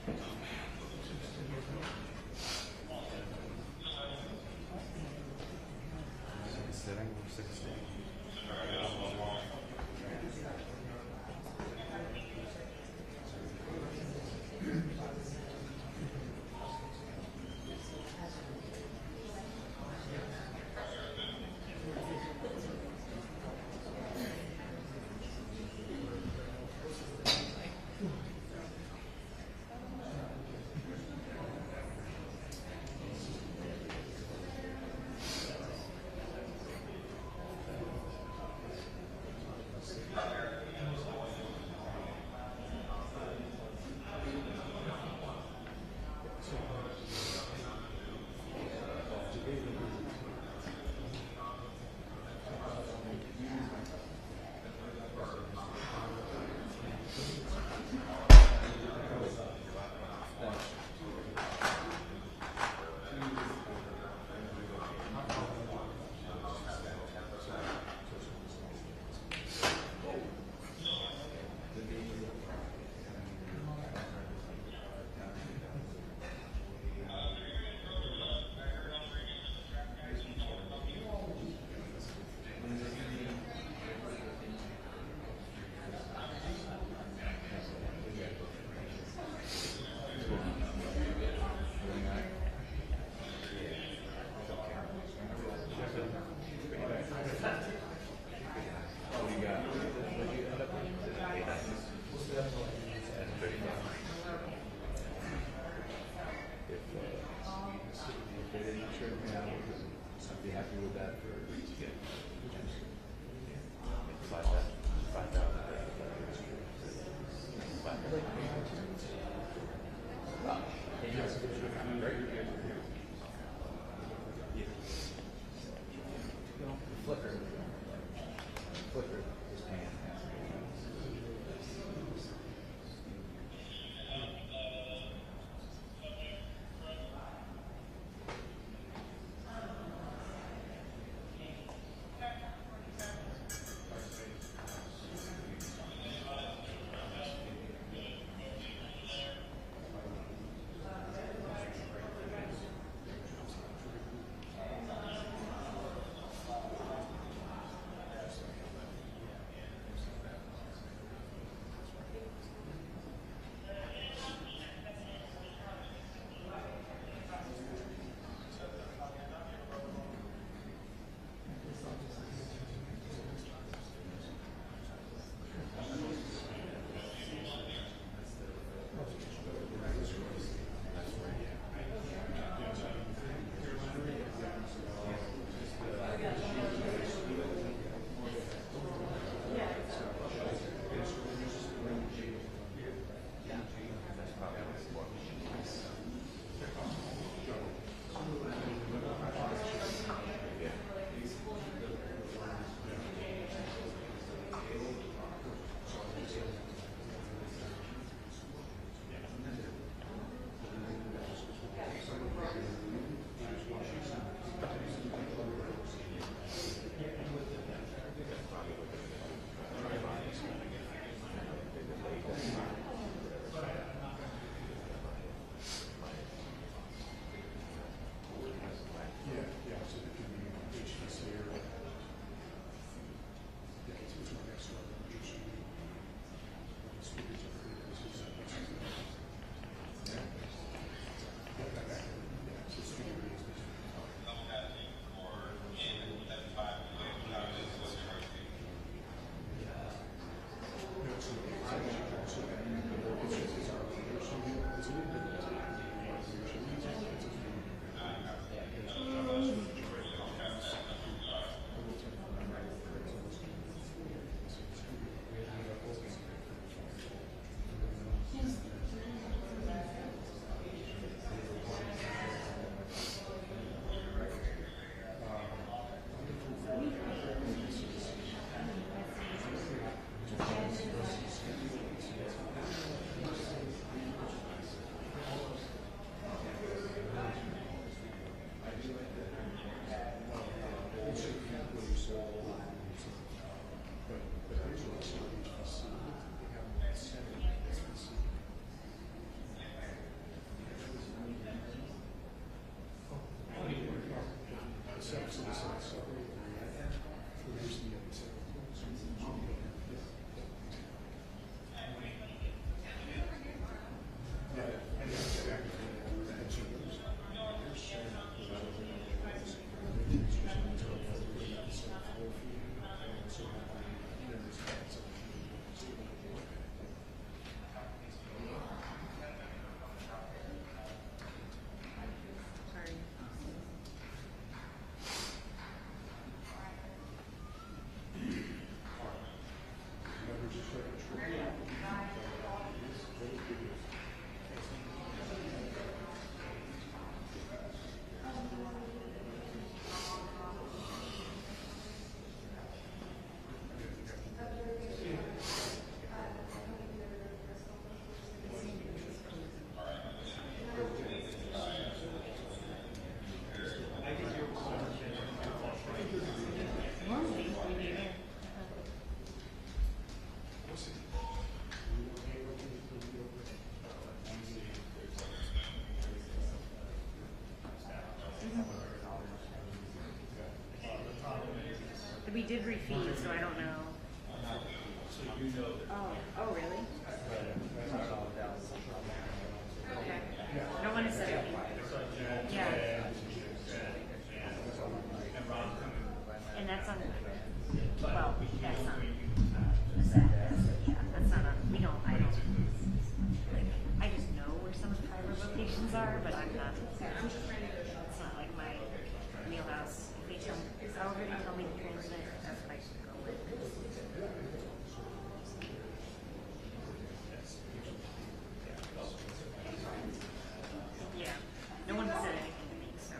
Sitting 16. did refeed, so I don't know. Oh, really? Okay. No one has said anything. Yeah. And that's on, well, that's not, yeah, that's not on, we don't, I don't, like, I just know where some of the private locations are, but I'm not, it's not like my wheelhouse. If they tell, however they tell me to transmit, that's what I should go with. Yeah, no one said anything to me, so.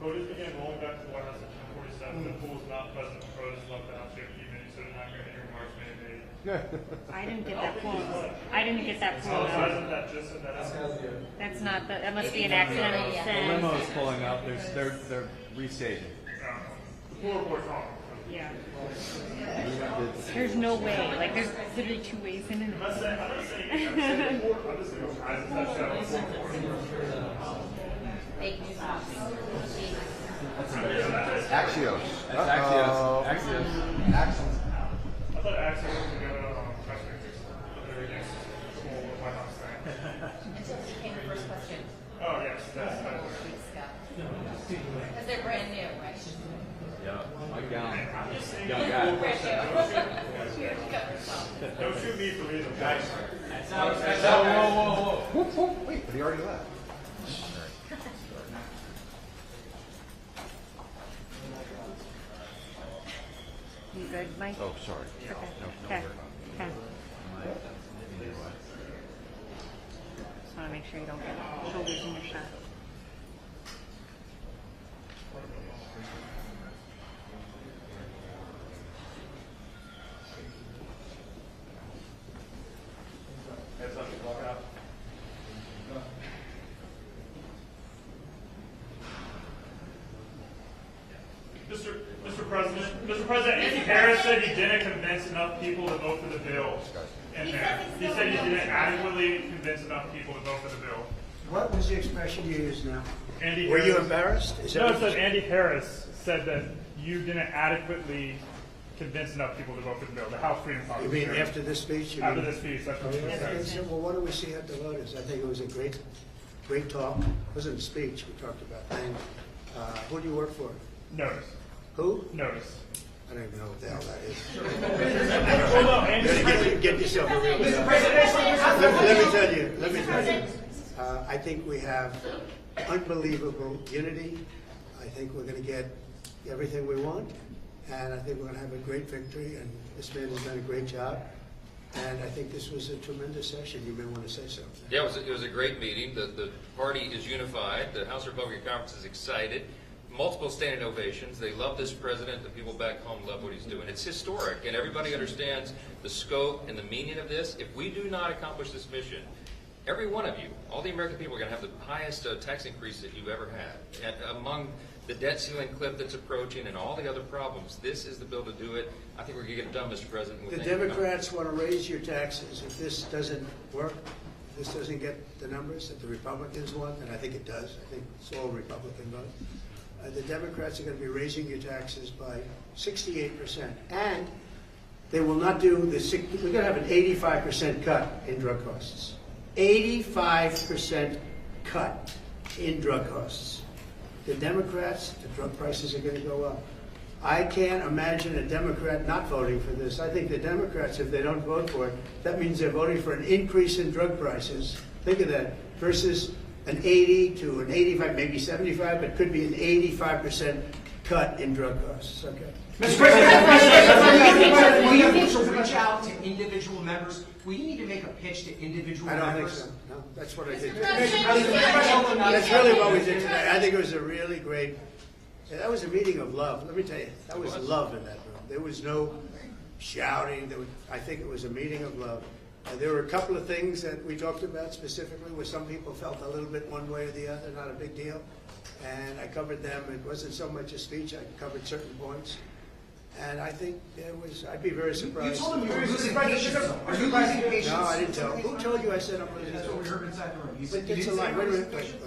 Voters began rolling back to the White House at 10:47. The pool is not present. Voters left the House 50 minutes, so they're not going to hear remarks made. I didn't get that pool. I didn't get that pool. Isn't that just in that? That's not, that must be an accidental The send. limo's pulling up. They're restaging. The pool report's wrong. Yeah. There's no way. Like, there's literally two ways in and I'm not saying I'm just saying I just touched Fake news ops. Axios. That's Axios. Axios. Axios. I thought Axel was going to press conference, but they're against the whole White House thing. Until he came to the first question. Oh, yes, that's Because they're brand new, right? Yeah. Mike Down. Young guy. Brand new. Don't shoot me for reading the guys. Whoa. Wait, but he already left. You good, Mike? Oh, sorry. Okay. No, Okay. we're Okay. Just want to make sure you don't get shoulders in your shot. Heads up, you walk out. Mr. President, Andy Harris said he didn't convince enough people to vote for the bill. In there. He said he didn't adequately convince enough people to vote for the bill. What was the expression you used now? Andy Were you Harris- embarrassed? Is No, that it said Andy Harris said that you didn't adequately convince enough people to vote for the bill. The House Freedom You Caucus. mean chairman. after this speech? You After mean- this speech, that's what he Okay, said. so, well, what do we see at the voters? I think it was a great talk. It wasn't a speech. We talked about things. Who do you work for? Notice. Who? Notice. I don't even know what the hell that is. Hold on, Andy. Get yourself a real job. Let me tell you. I think we have unbelievable unity. I think we're going to get everything we want, and I think we're going to have a great victory. And this man has done a great job. And I think this was a tremendous session. You may want to say something. Yeah, it was a great meeting. The party is unified. The House Republican Conference is excited. Multiple standing ovations. They love this president. The people back home love what he's doing. It's historic, and everybody understands the scope and the meaning of this. If we do not accomplish this mission, every one of you, all the American people, are going to have the highest tax increase that you've ever had. And among the debt ceiling cliff that's approaching and all the other problems, this is the bill to do it. I think we're going to get it done, Mr. President. The Democrats want to raise your taxes. If this doesn't work, if this doesn't get the numbers that the Republicans want, and I think it does. I think it's all Republican vote. The Democrats are going to be raising your taxes by 68%. And they will not do we're going to have an 85% cut in drug costs. 85% cut in drug costs. The Democrats, the drug prices are going to go up. I can't imagine a Democrat not voting for this. I think the Democrats, if they don't vote for it, that means they're voting for an increase in drug prices. Think of that, versus an 80 to an 85, maybe 75, but could be an 85% cut in drug costs. Okay. Mr. President, will you need to reach out to individual members? Will you need to make a pitch to individual I don't think members? so. No, that's what I did. President, That's really what we did today. I think it was a really great. That was a meeting of love. Let me tell you, that was love in that room. There was no shouting. I think it was a meeting of love. There were a couple of things that we talked about specifically where some people felt a little bit one way or the other, not a big deal. And I covered them. It wasn't so much a speech. I covered certain points. And I think I'd be very surprised. You told him you were losing patience. Are you losing patience? No, I didn't tell. Who told you I said I'm losing? That's what we heard inside the room. You But said you it's a didn't say lie. you Wait were a losing minute. patience?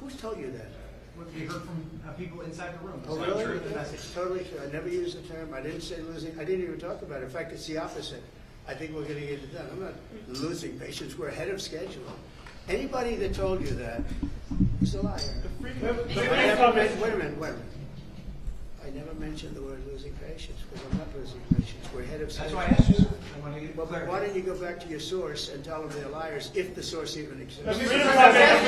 Who's told you that? What we heard from people inside the room. Oh, It's really? not true. It's totally true. I never used the term. I didn't say losing. I didn't even talk about it. In fact, it's the opposite. I think we're going to get it done. I'm not losing patience. We're ahead of schedule. Anybody that told you that is a liar. Wait a minute. I never mentioned the word losing patience because I'm not losing patience. We're ahead of schedule. That's why I asked you. I want to get Well, clarity. why don't you go back to your source and tell them they're liars if the source even exists? It still passes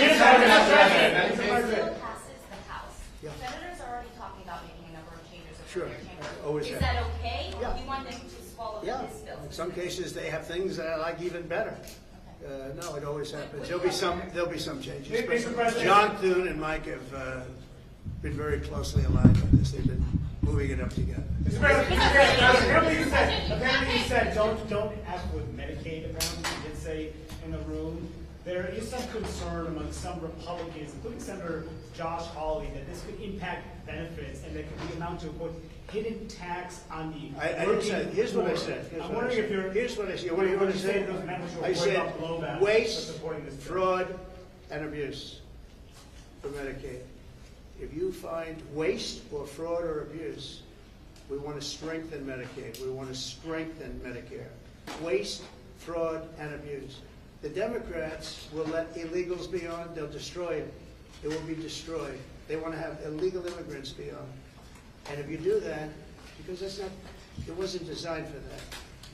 the House. Yeah. Senators are already talking about making a number of changes. Sure. Always Is have. that okay? Or Yeah. do you want them to swallow Yeah, this bill? in some cases they have things that I like even better. No, it always happens. There'll be some changes. Mr. But President. John Thune and Mike have been very closely aligned on this. They've been moving it up together. Apparently you said don't F with Medicaid. Apparently you did say in the room. There is some concern among some Republicans, including Senator Josh Hawley, that this could impact benefits and that could be amount to a quote hidden tax on the working. Here's what I said. I'm wondering if you're. Here's what I said. What do you want to say? I said waste, fraud, and abuse for Medicaid. If you find waste or fraud or abuse, we want to strengthen Medicaid. We want to strengthen Medicare. Waste, fraud, and abuse. The Democrats will let illegals be on. They'll destroy it. It will be destroyed. They want to have illegal immigrants be on. And if you do that, because that's not, it wasn't designed for that.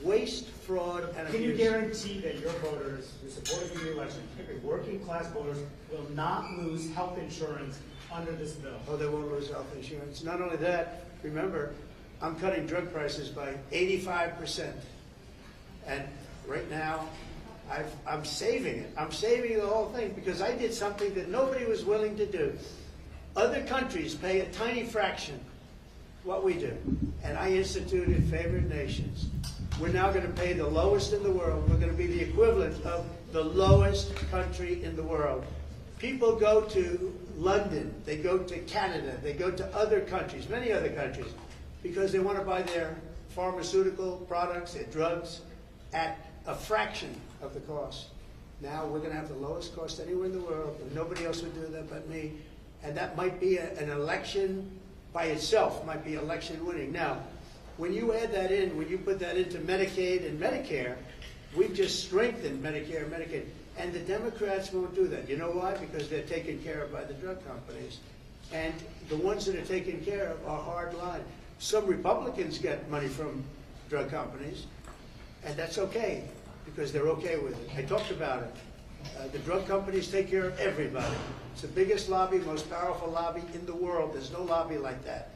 Waste, fraud, and abuse. Can you guarantee that your voters who supported the election, particularly working class voters, will not lose health insurance under this bill? Oh, they won't lose health insurance. Not only that, remember, I'm cutting drug prices by 85%. And right now, I'm saving it. I'm saving the whole thing because I did something that nobody was willing to do. Other countries pay a tiny fraction what we do. And I instituted favored nations. We're now going to pay the lowest in the world. We're going to be the equivalent of the lowest country in the world. People go to London, they go to Canada, they go to other countries, many other countries, because they want to buy their pharmaceutical products, their drugs, at a fraction of the cost. Now we're going to have the lowest cost anywhere in the world, and nobody else would do that but me. And that might be an election by itself, might be election winning. Now, when you add that in, when you put that into Medicaid and Medicare, we've just strengthened Medicare and Medicaid. And the Democrats won't do that. You know why? Because they're taken care of by the drug companies. And the ones that are taken care of are hard line. Some Republicans get money from drug companies, and that's okay, because they're okay with it. I talked about it. The drug companies take care of everybody. It's the biggest lobby, most powerful lobby in the world. There's no lobby like that.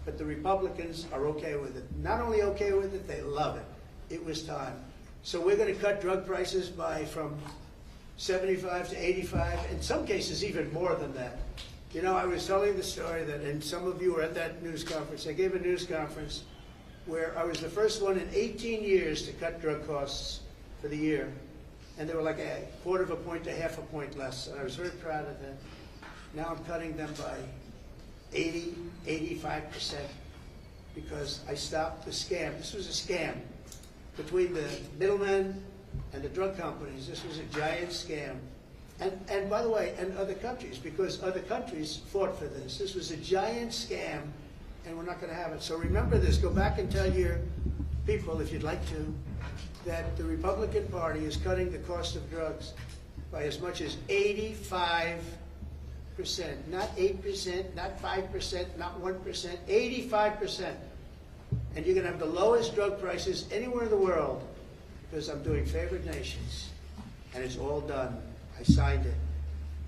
But the Republicans are okay with it. Not only okay with it, they love it. It was time. So we're going to cut drug prices from 75 to 85, in some cases even more than that. You know, I was telling the story that, and some of you were at that news conference. I gave a news conference where I was the first one in 18 years to cut drug costs for the year. And they were like a quarter of a point to half a point less. And I was very proud of that. Now I'm cutting them by 80, 85%, because I stopped the scam. This was a scam between the middlemen and the drug companies. This was a giant scam. And by the way, and other countries, because other countries fought for this. This was a giant scam, and we're not going to have it. So remember this. Go back and tell your people, if you'd like to, that the Republican Party is cutting the cost of drugs by as much as 85%. Not 8%, not 5%, not 1%, 85%. And you're going to have the lowest drug prices anywhere in the world, because I'm doing favored nations. And it's all done. I signed it.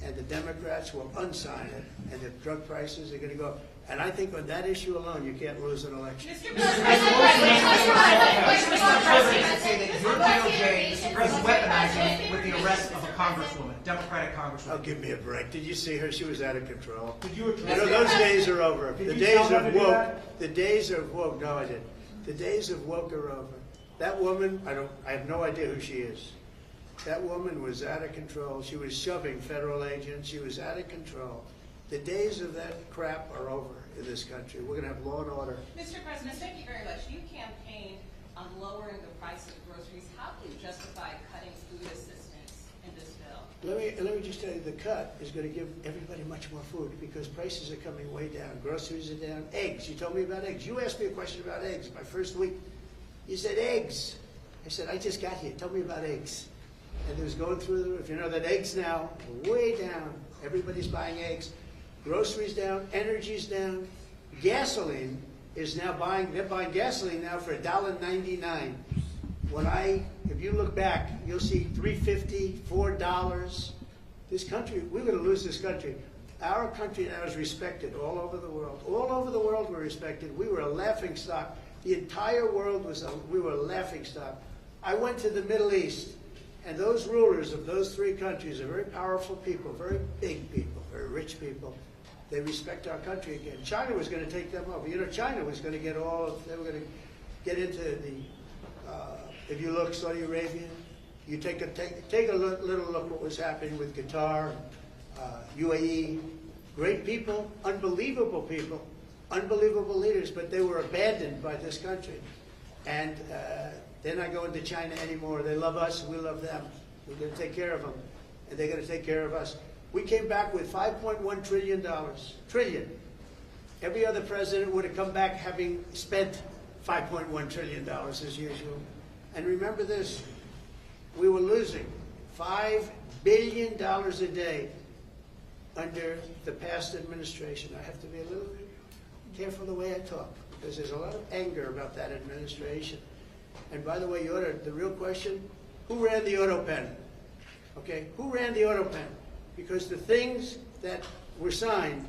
And the Democrats will unsign it, and the drug prices are going to go up. And I think on that issue alone, you can't lose an election. Mr. President, say that your DOJ is weaponizing with the arrest of a congresswoman, Democratic congresswoman. Oh, give me a break. Did you see her? She was out of control. Did you address You know, those days are over. Did The you days tell them of to do woke. that? The days of woke. No, I didn't. The days of woke are over. That woman, I have no idea who she is. That woman was out of control. She was shoving federal agents. She was out of control. The days of that crap are over in this country. We're going to have law and order. Mr. President, thank you very much. You campaigned on lowering the price of groceries. How do you justify cutting food assistance in this bill? Let me just tell you, the cut is going to give everybody much more food because prices are coming way down. Groceries are down. Eggs. You told me about eggs. You asked me a question about eggs my first week. You said eggs. I said, I just got here. Tell me about eggs. And it was going through the roof. You know that eggs now are way down. Everybody's buying eggs. Groceries down. Energy's down. Gasoline is now they're buying gasoline now for $1.99. If you look back, you'll see $3.50, $4. This country, we're going to lose this country. Our country now is respected all over the world. All over the world we're respected. We were a laughingstock. The entire world we were a laughingstock. I went to the Middle East, and those rulers of those three countries are very powerful people, very big people, very rich people. they respect our country again. China was going to take them over. You know, China was going to get all of, they were going to get into the, if you look, Saudi Arabia, you take a little look what was happening with Qatar, UAE, great people, unbelievable leaders, but they were abandoned by this country. And they're not going to China anymore. They love us, we love them. We're going to take care of them, and they're going to take care of us. We came back with $5.1 trillion. Trillion. Every other president would have come back having spent $5.1 trillion as usual. And remember this, we were losing $5 billion a day under the past administration. I have to be a little bit careful the way I talk, because there's a lot of anger about that administration. And by the way, the real question, who ran the auto pen? Okay, who ran the auto pen? Because the things that were signed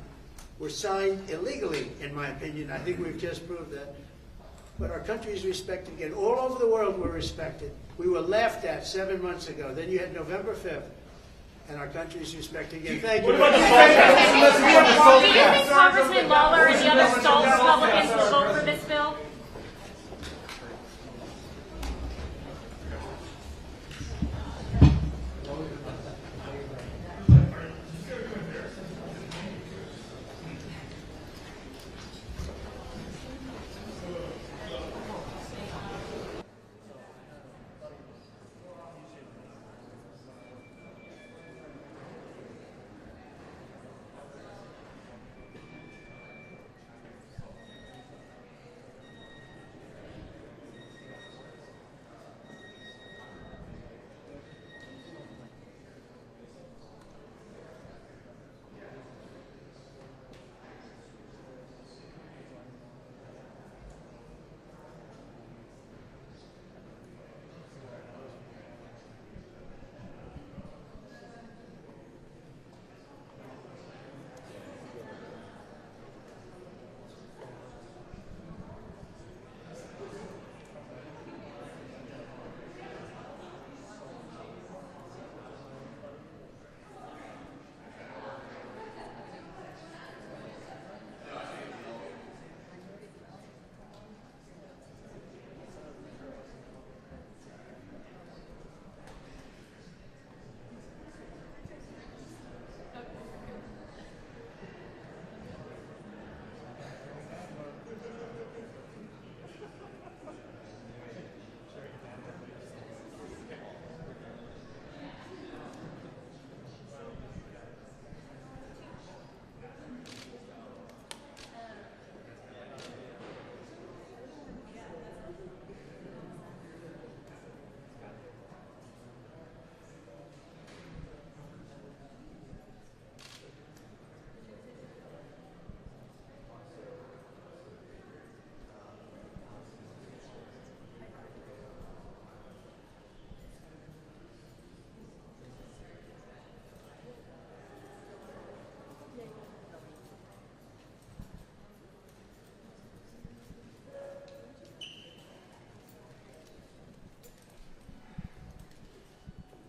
illegally, in my opinion. I think we've just proved that. But our country is respected again. All over the world we're respected. We were laughed at 7 months ago. Then you had November 5th, and our country is respected again. Thank you. Do you think Congressman Lawler and the other stalled Republicans will vote for this bill?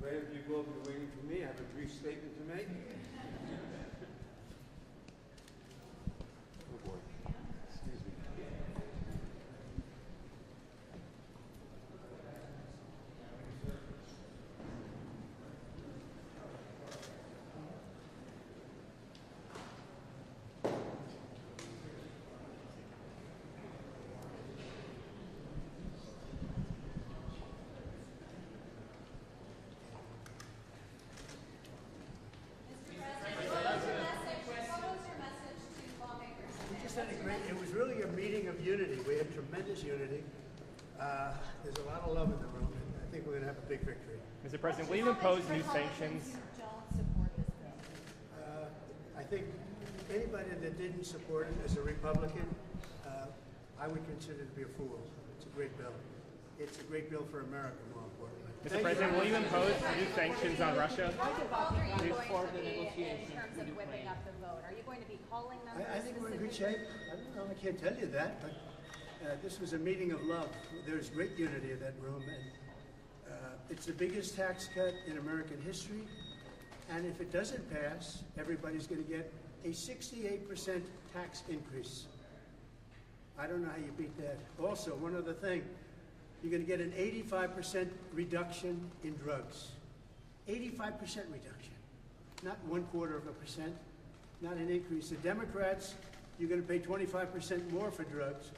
If you will be waiting for me, I have a brief statement to make. Oh boy. Excuse me. It was really a meeting of unity. We had tremendous unity. There's a lot of love in the room, and I think we're going to have a big victory. Mr. President, will you impose new sanctions? I think anybody that didn't support it as a Republican, I would consider to be a fool. It's a great bill. It's a great bill for America, more importantly. Mr. President, will you impose new sanctions on Russia? Are you going to be in terms of whipping up the vote? Are you going to be calling them? I think we're in good shape. I don't know, I can't tell you that, but this was a meeting of love. There's great unity in that room, and it's the biggest tax cut in American history. And if it doesn't pass, everybody's going to get a 68% tax increase. I don't know how you beat that. Also, one other thing, you're going to get an 85% reduction in drugs. 85% reduction, not 1/4%, not an increase. The Democrats, you're going to pay 25% more for drugs.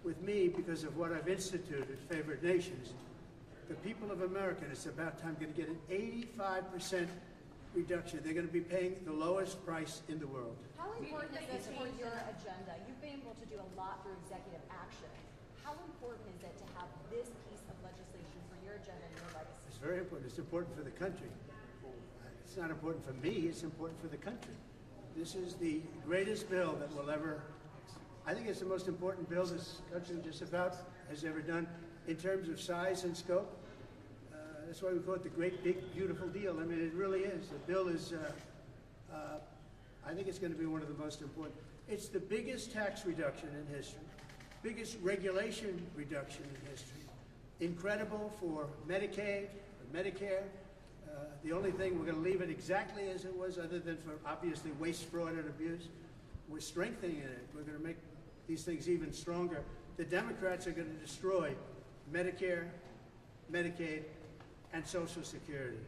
With me, because of what I've instituted, favored nations, the people of America, it's about time, going to get an 85% reduction. They're going to be paying the lowest price in the world. How important is this for your agenda? You've been able to do a lot through executive action. How important is it to have this piece of legislation for your agenda and your legacy? It's very important. It's important for the country. It's not important for me, it's important for the country. This is the greatest bill that will ever, I think it's the most important bill this country just about has ever done in terms of size and scope. That's why we call it the great, big, beautiful deal. I mean, it really is. The bill is, I think it's going to be one of the most important. It's the biggest tax reduction in history, biggest regulation reduction in history. Incredible for Medicaid, for Medicare. The only thing, we're going to leave it exactly as it was, other than for obviously waste, fraud, and abuse. We're strengthening it. We're going to make these things even stronger. The Democrats are going to destroy Medicare, Medicaid, and Social Security.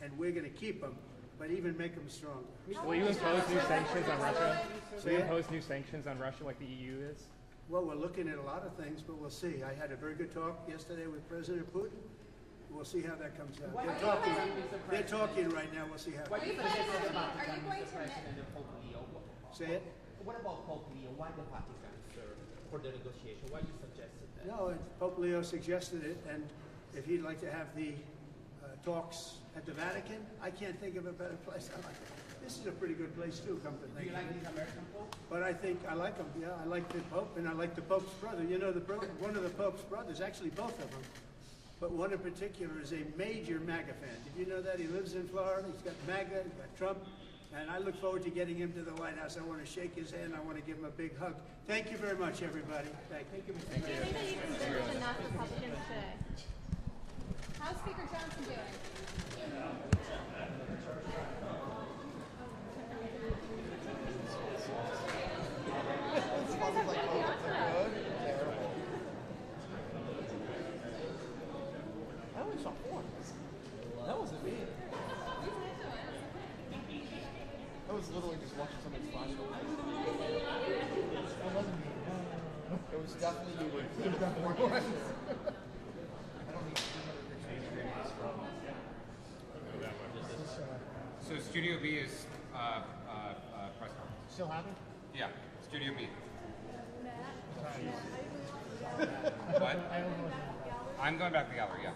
And we're going to keep them, but even make them stronger. Will you impose new sanctions on Russia? Will Say you it? impose new sanctions on Russia like the EU is? Well, we're looking at a lot of things, but we'll see. I had a very good talk yesterday with President Putin. We'll see how that comes out. They're talking right now. We'll see how. What do you think about Are you going to President and Pope Leo? Say it? What about Pope Leo? Why the Vatican, sir, for the negotiation? Why you suggested that? No, Pope Leo suggested it, and if he'd like to have the talks at the Vatican, I can't think of a better place. I like it. This is a pretty good place too, come to think Do you of like it. this American Pope? But I think I like him. Yeah, I like the Pope, and I like the Pope's brother. You know, one of the Pope's brothers, actually both of them, but one in particular is a major MAGA fan. Did you know that? He lives in Florida. He's got MAGA, he's got Trump, and I look forward to getting him to the White House. I want to shake his hand. I want to give him a big hug. Thank you very much, everybody. Thank you. Do you think that you've convinced enough Republicans today? How's Speaker Johnson doing? I only saw four. That wasn't me. I was literally just watching somebody's flashlight. That wasn't me. It was definitely you. It was definitely one. I don't need So Studio B is press conference. Still happening? Yeah, Studio B. Matt? What? I'm going back to the gallery, yes.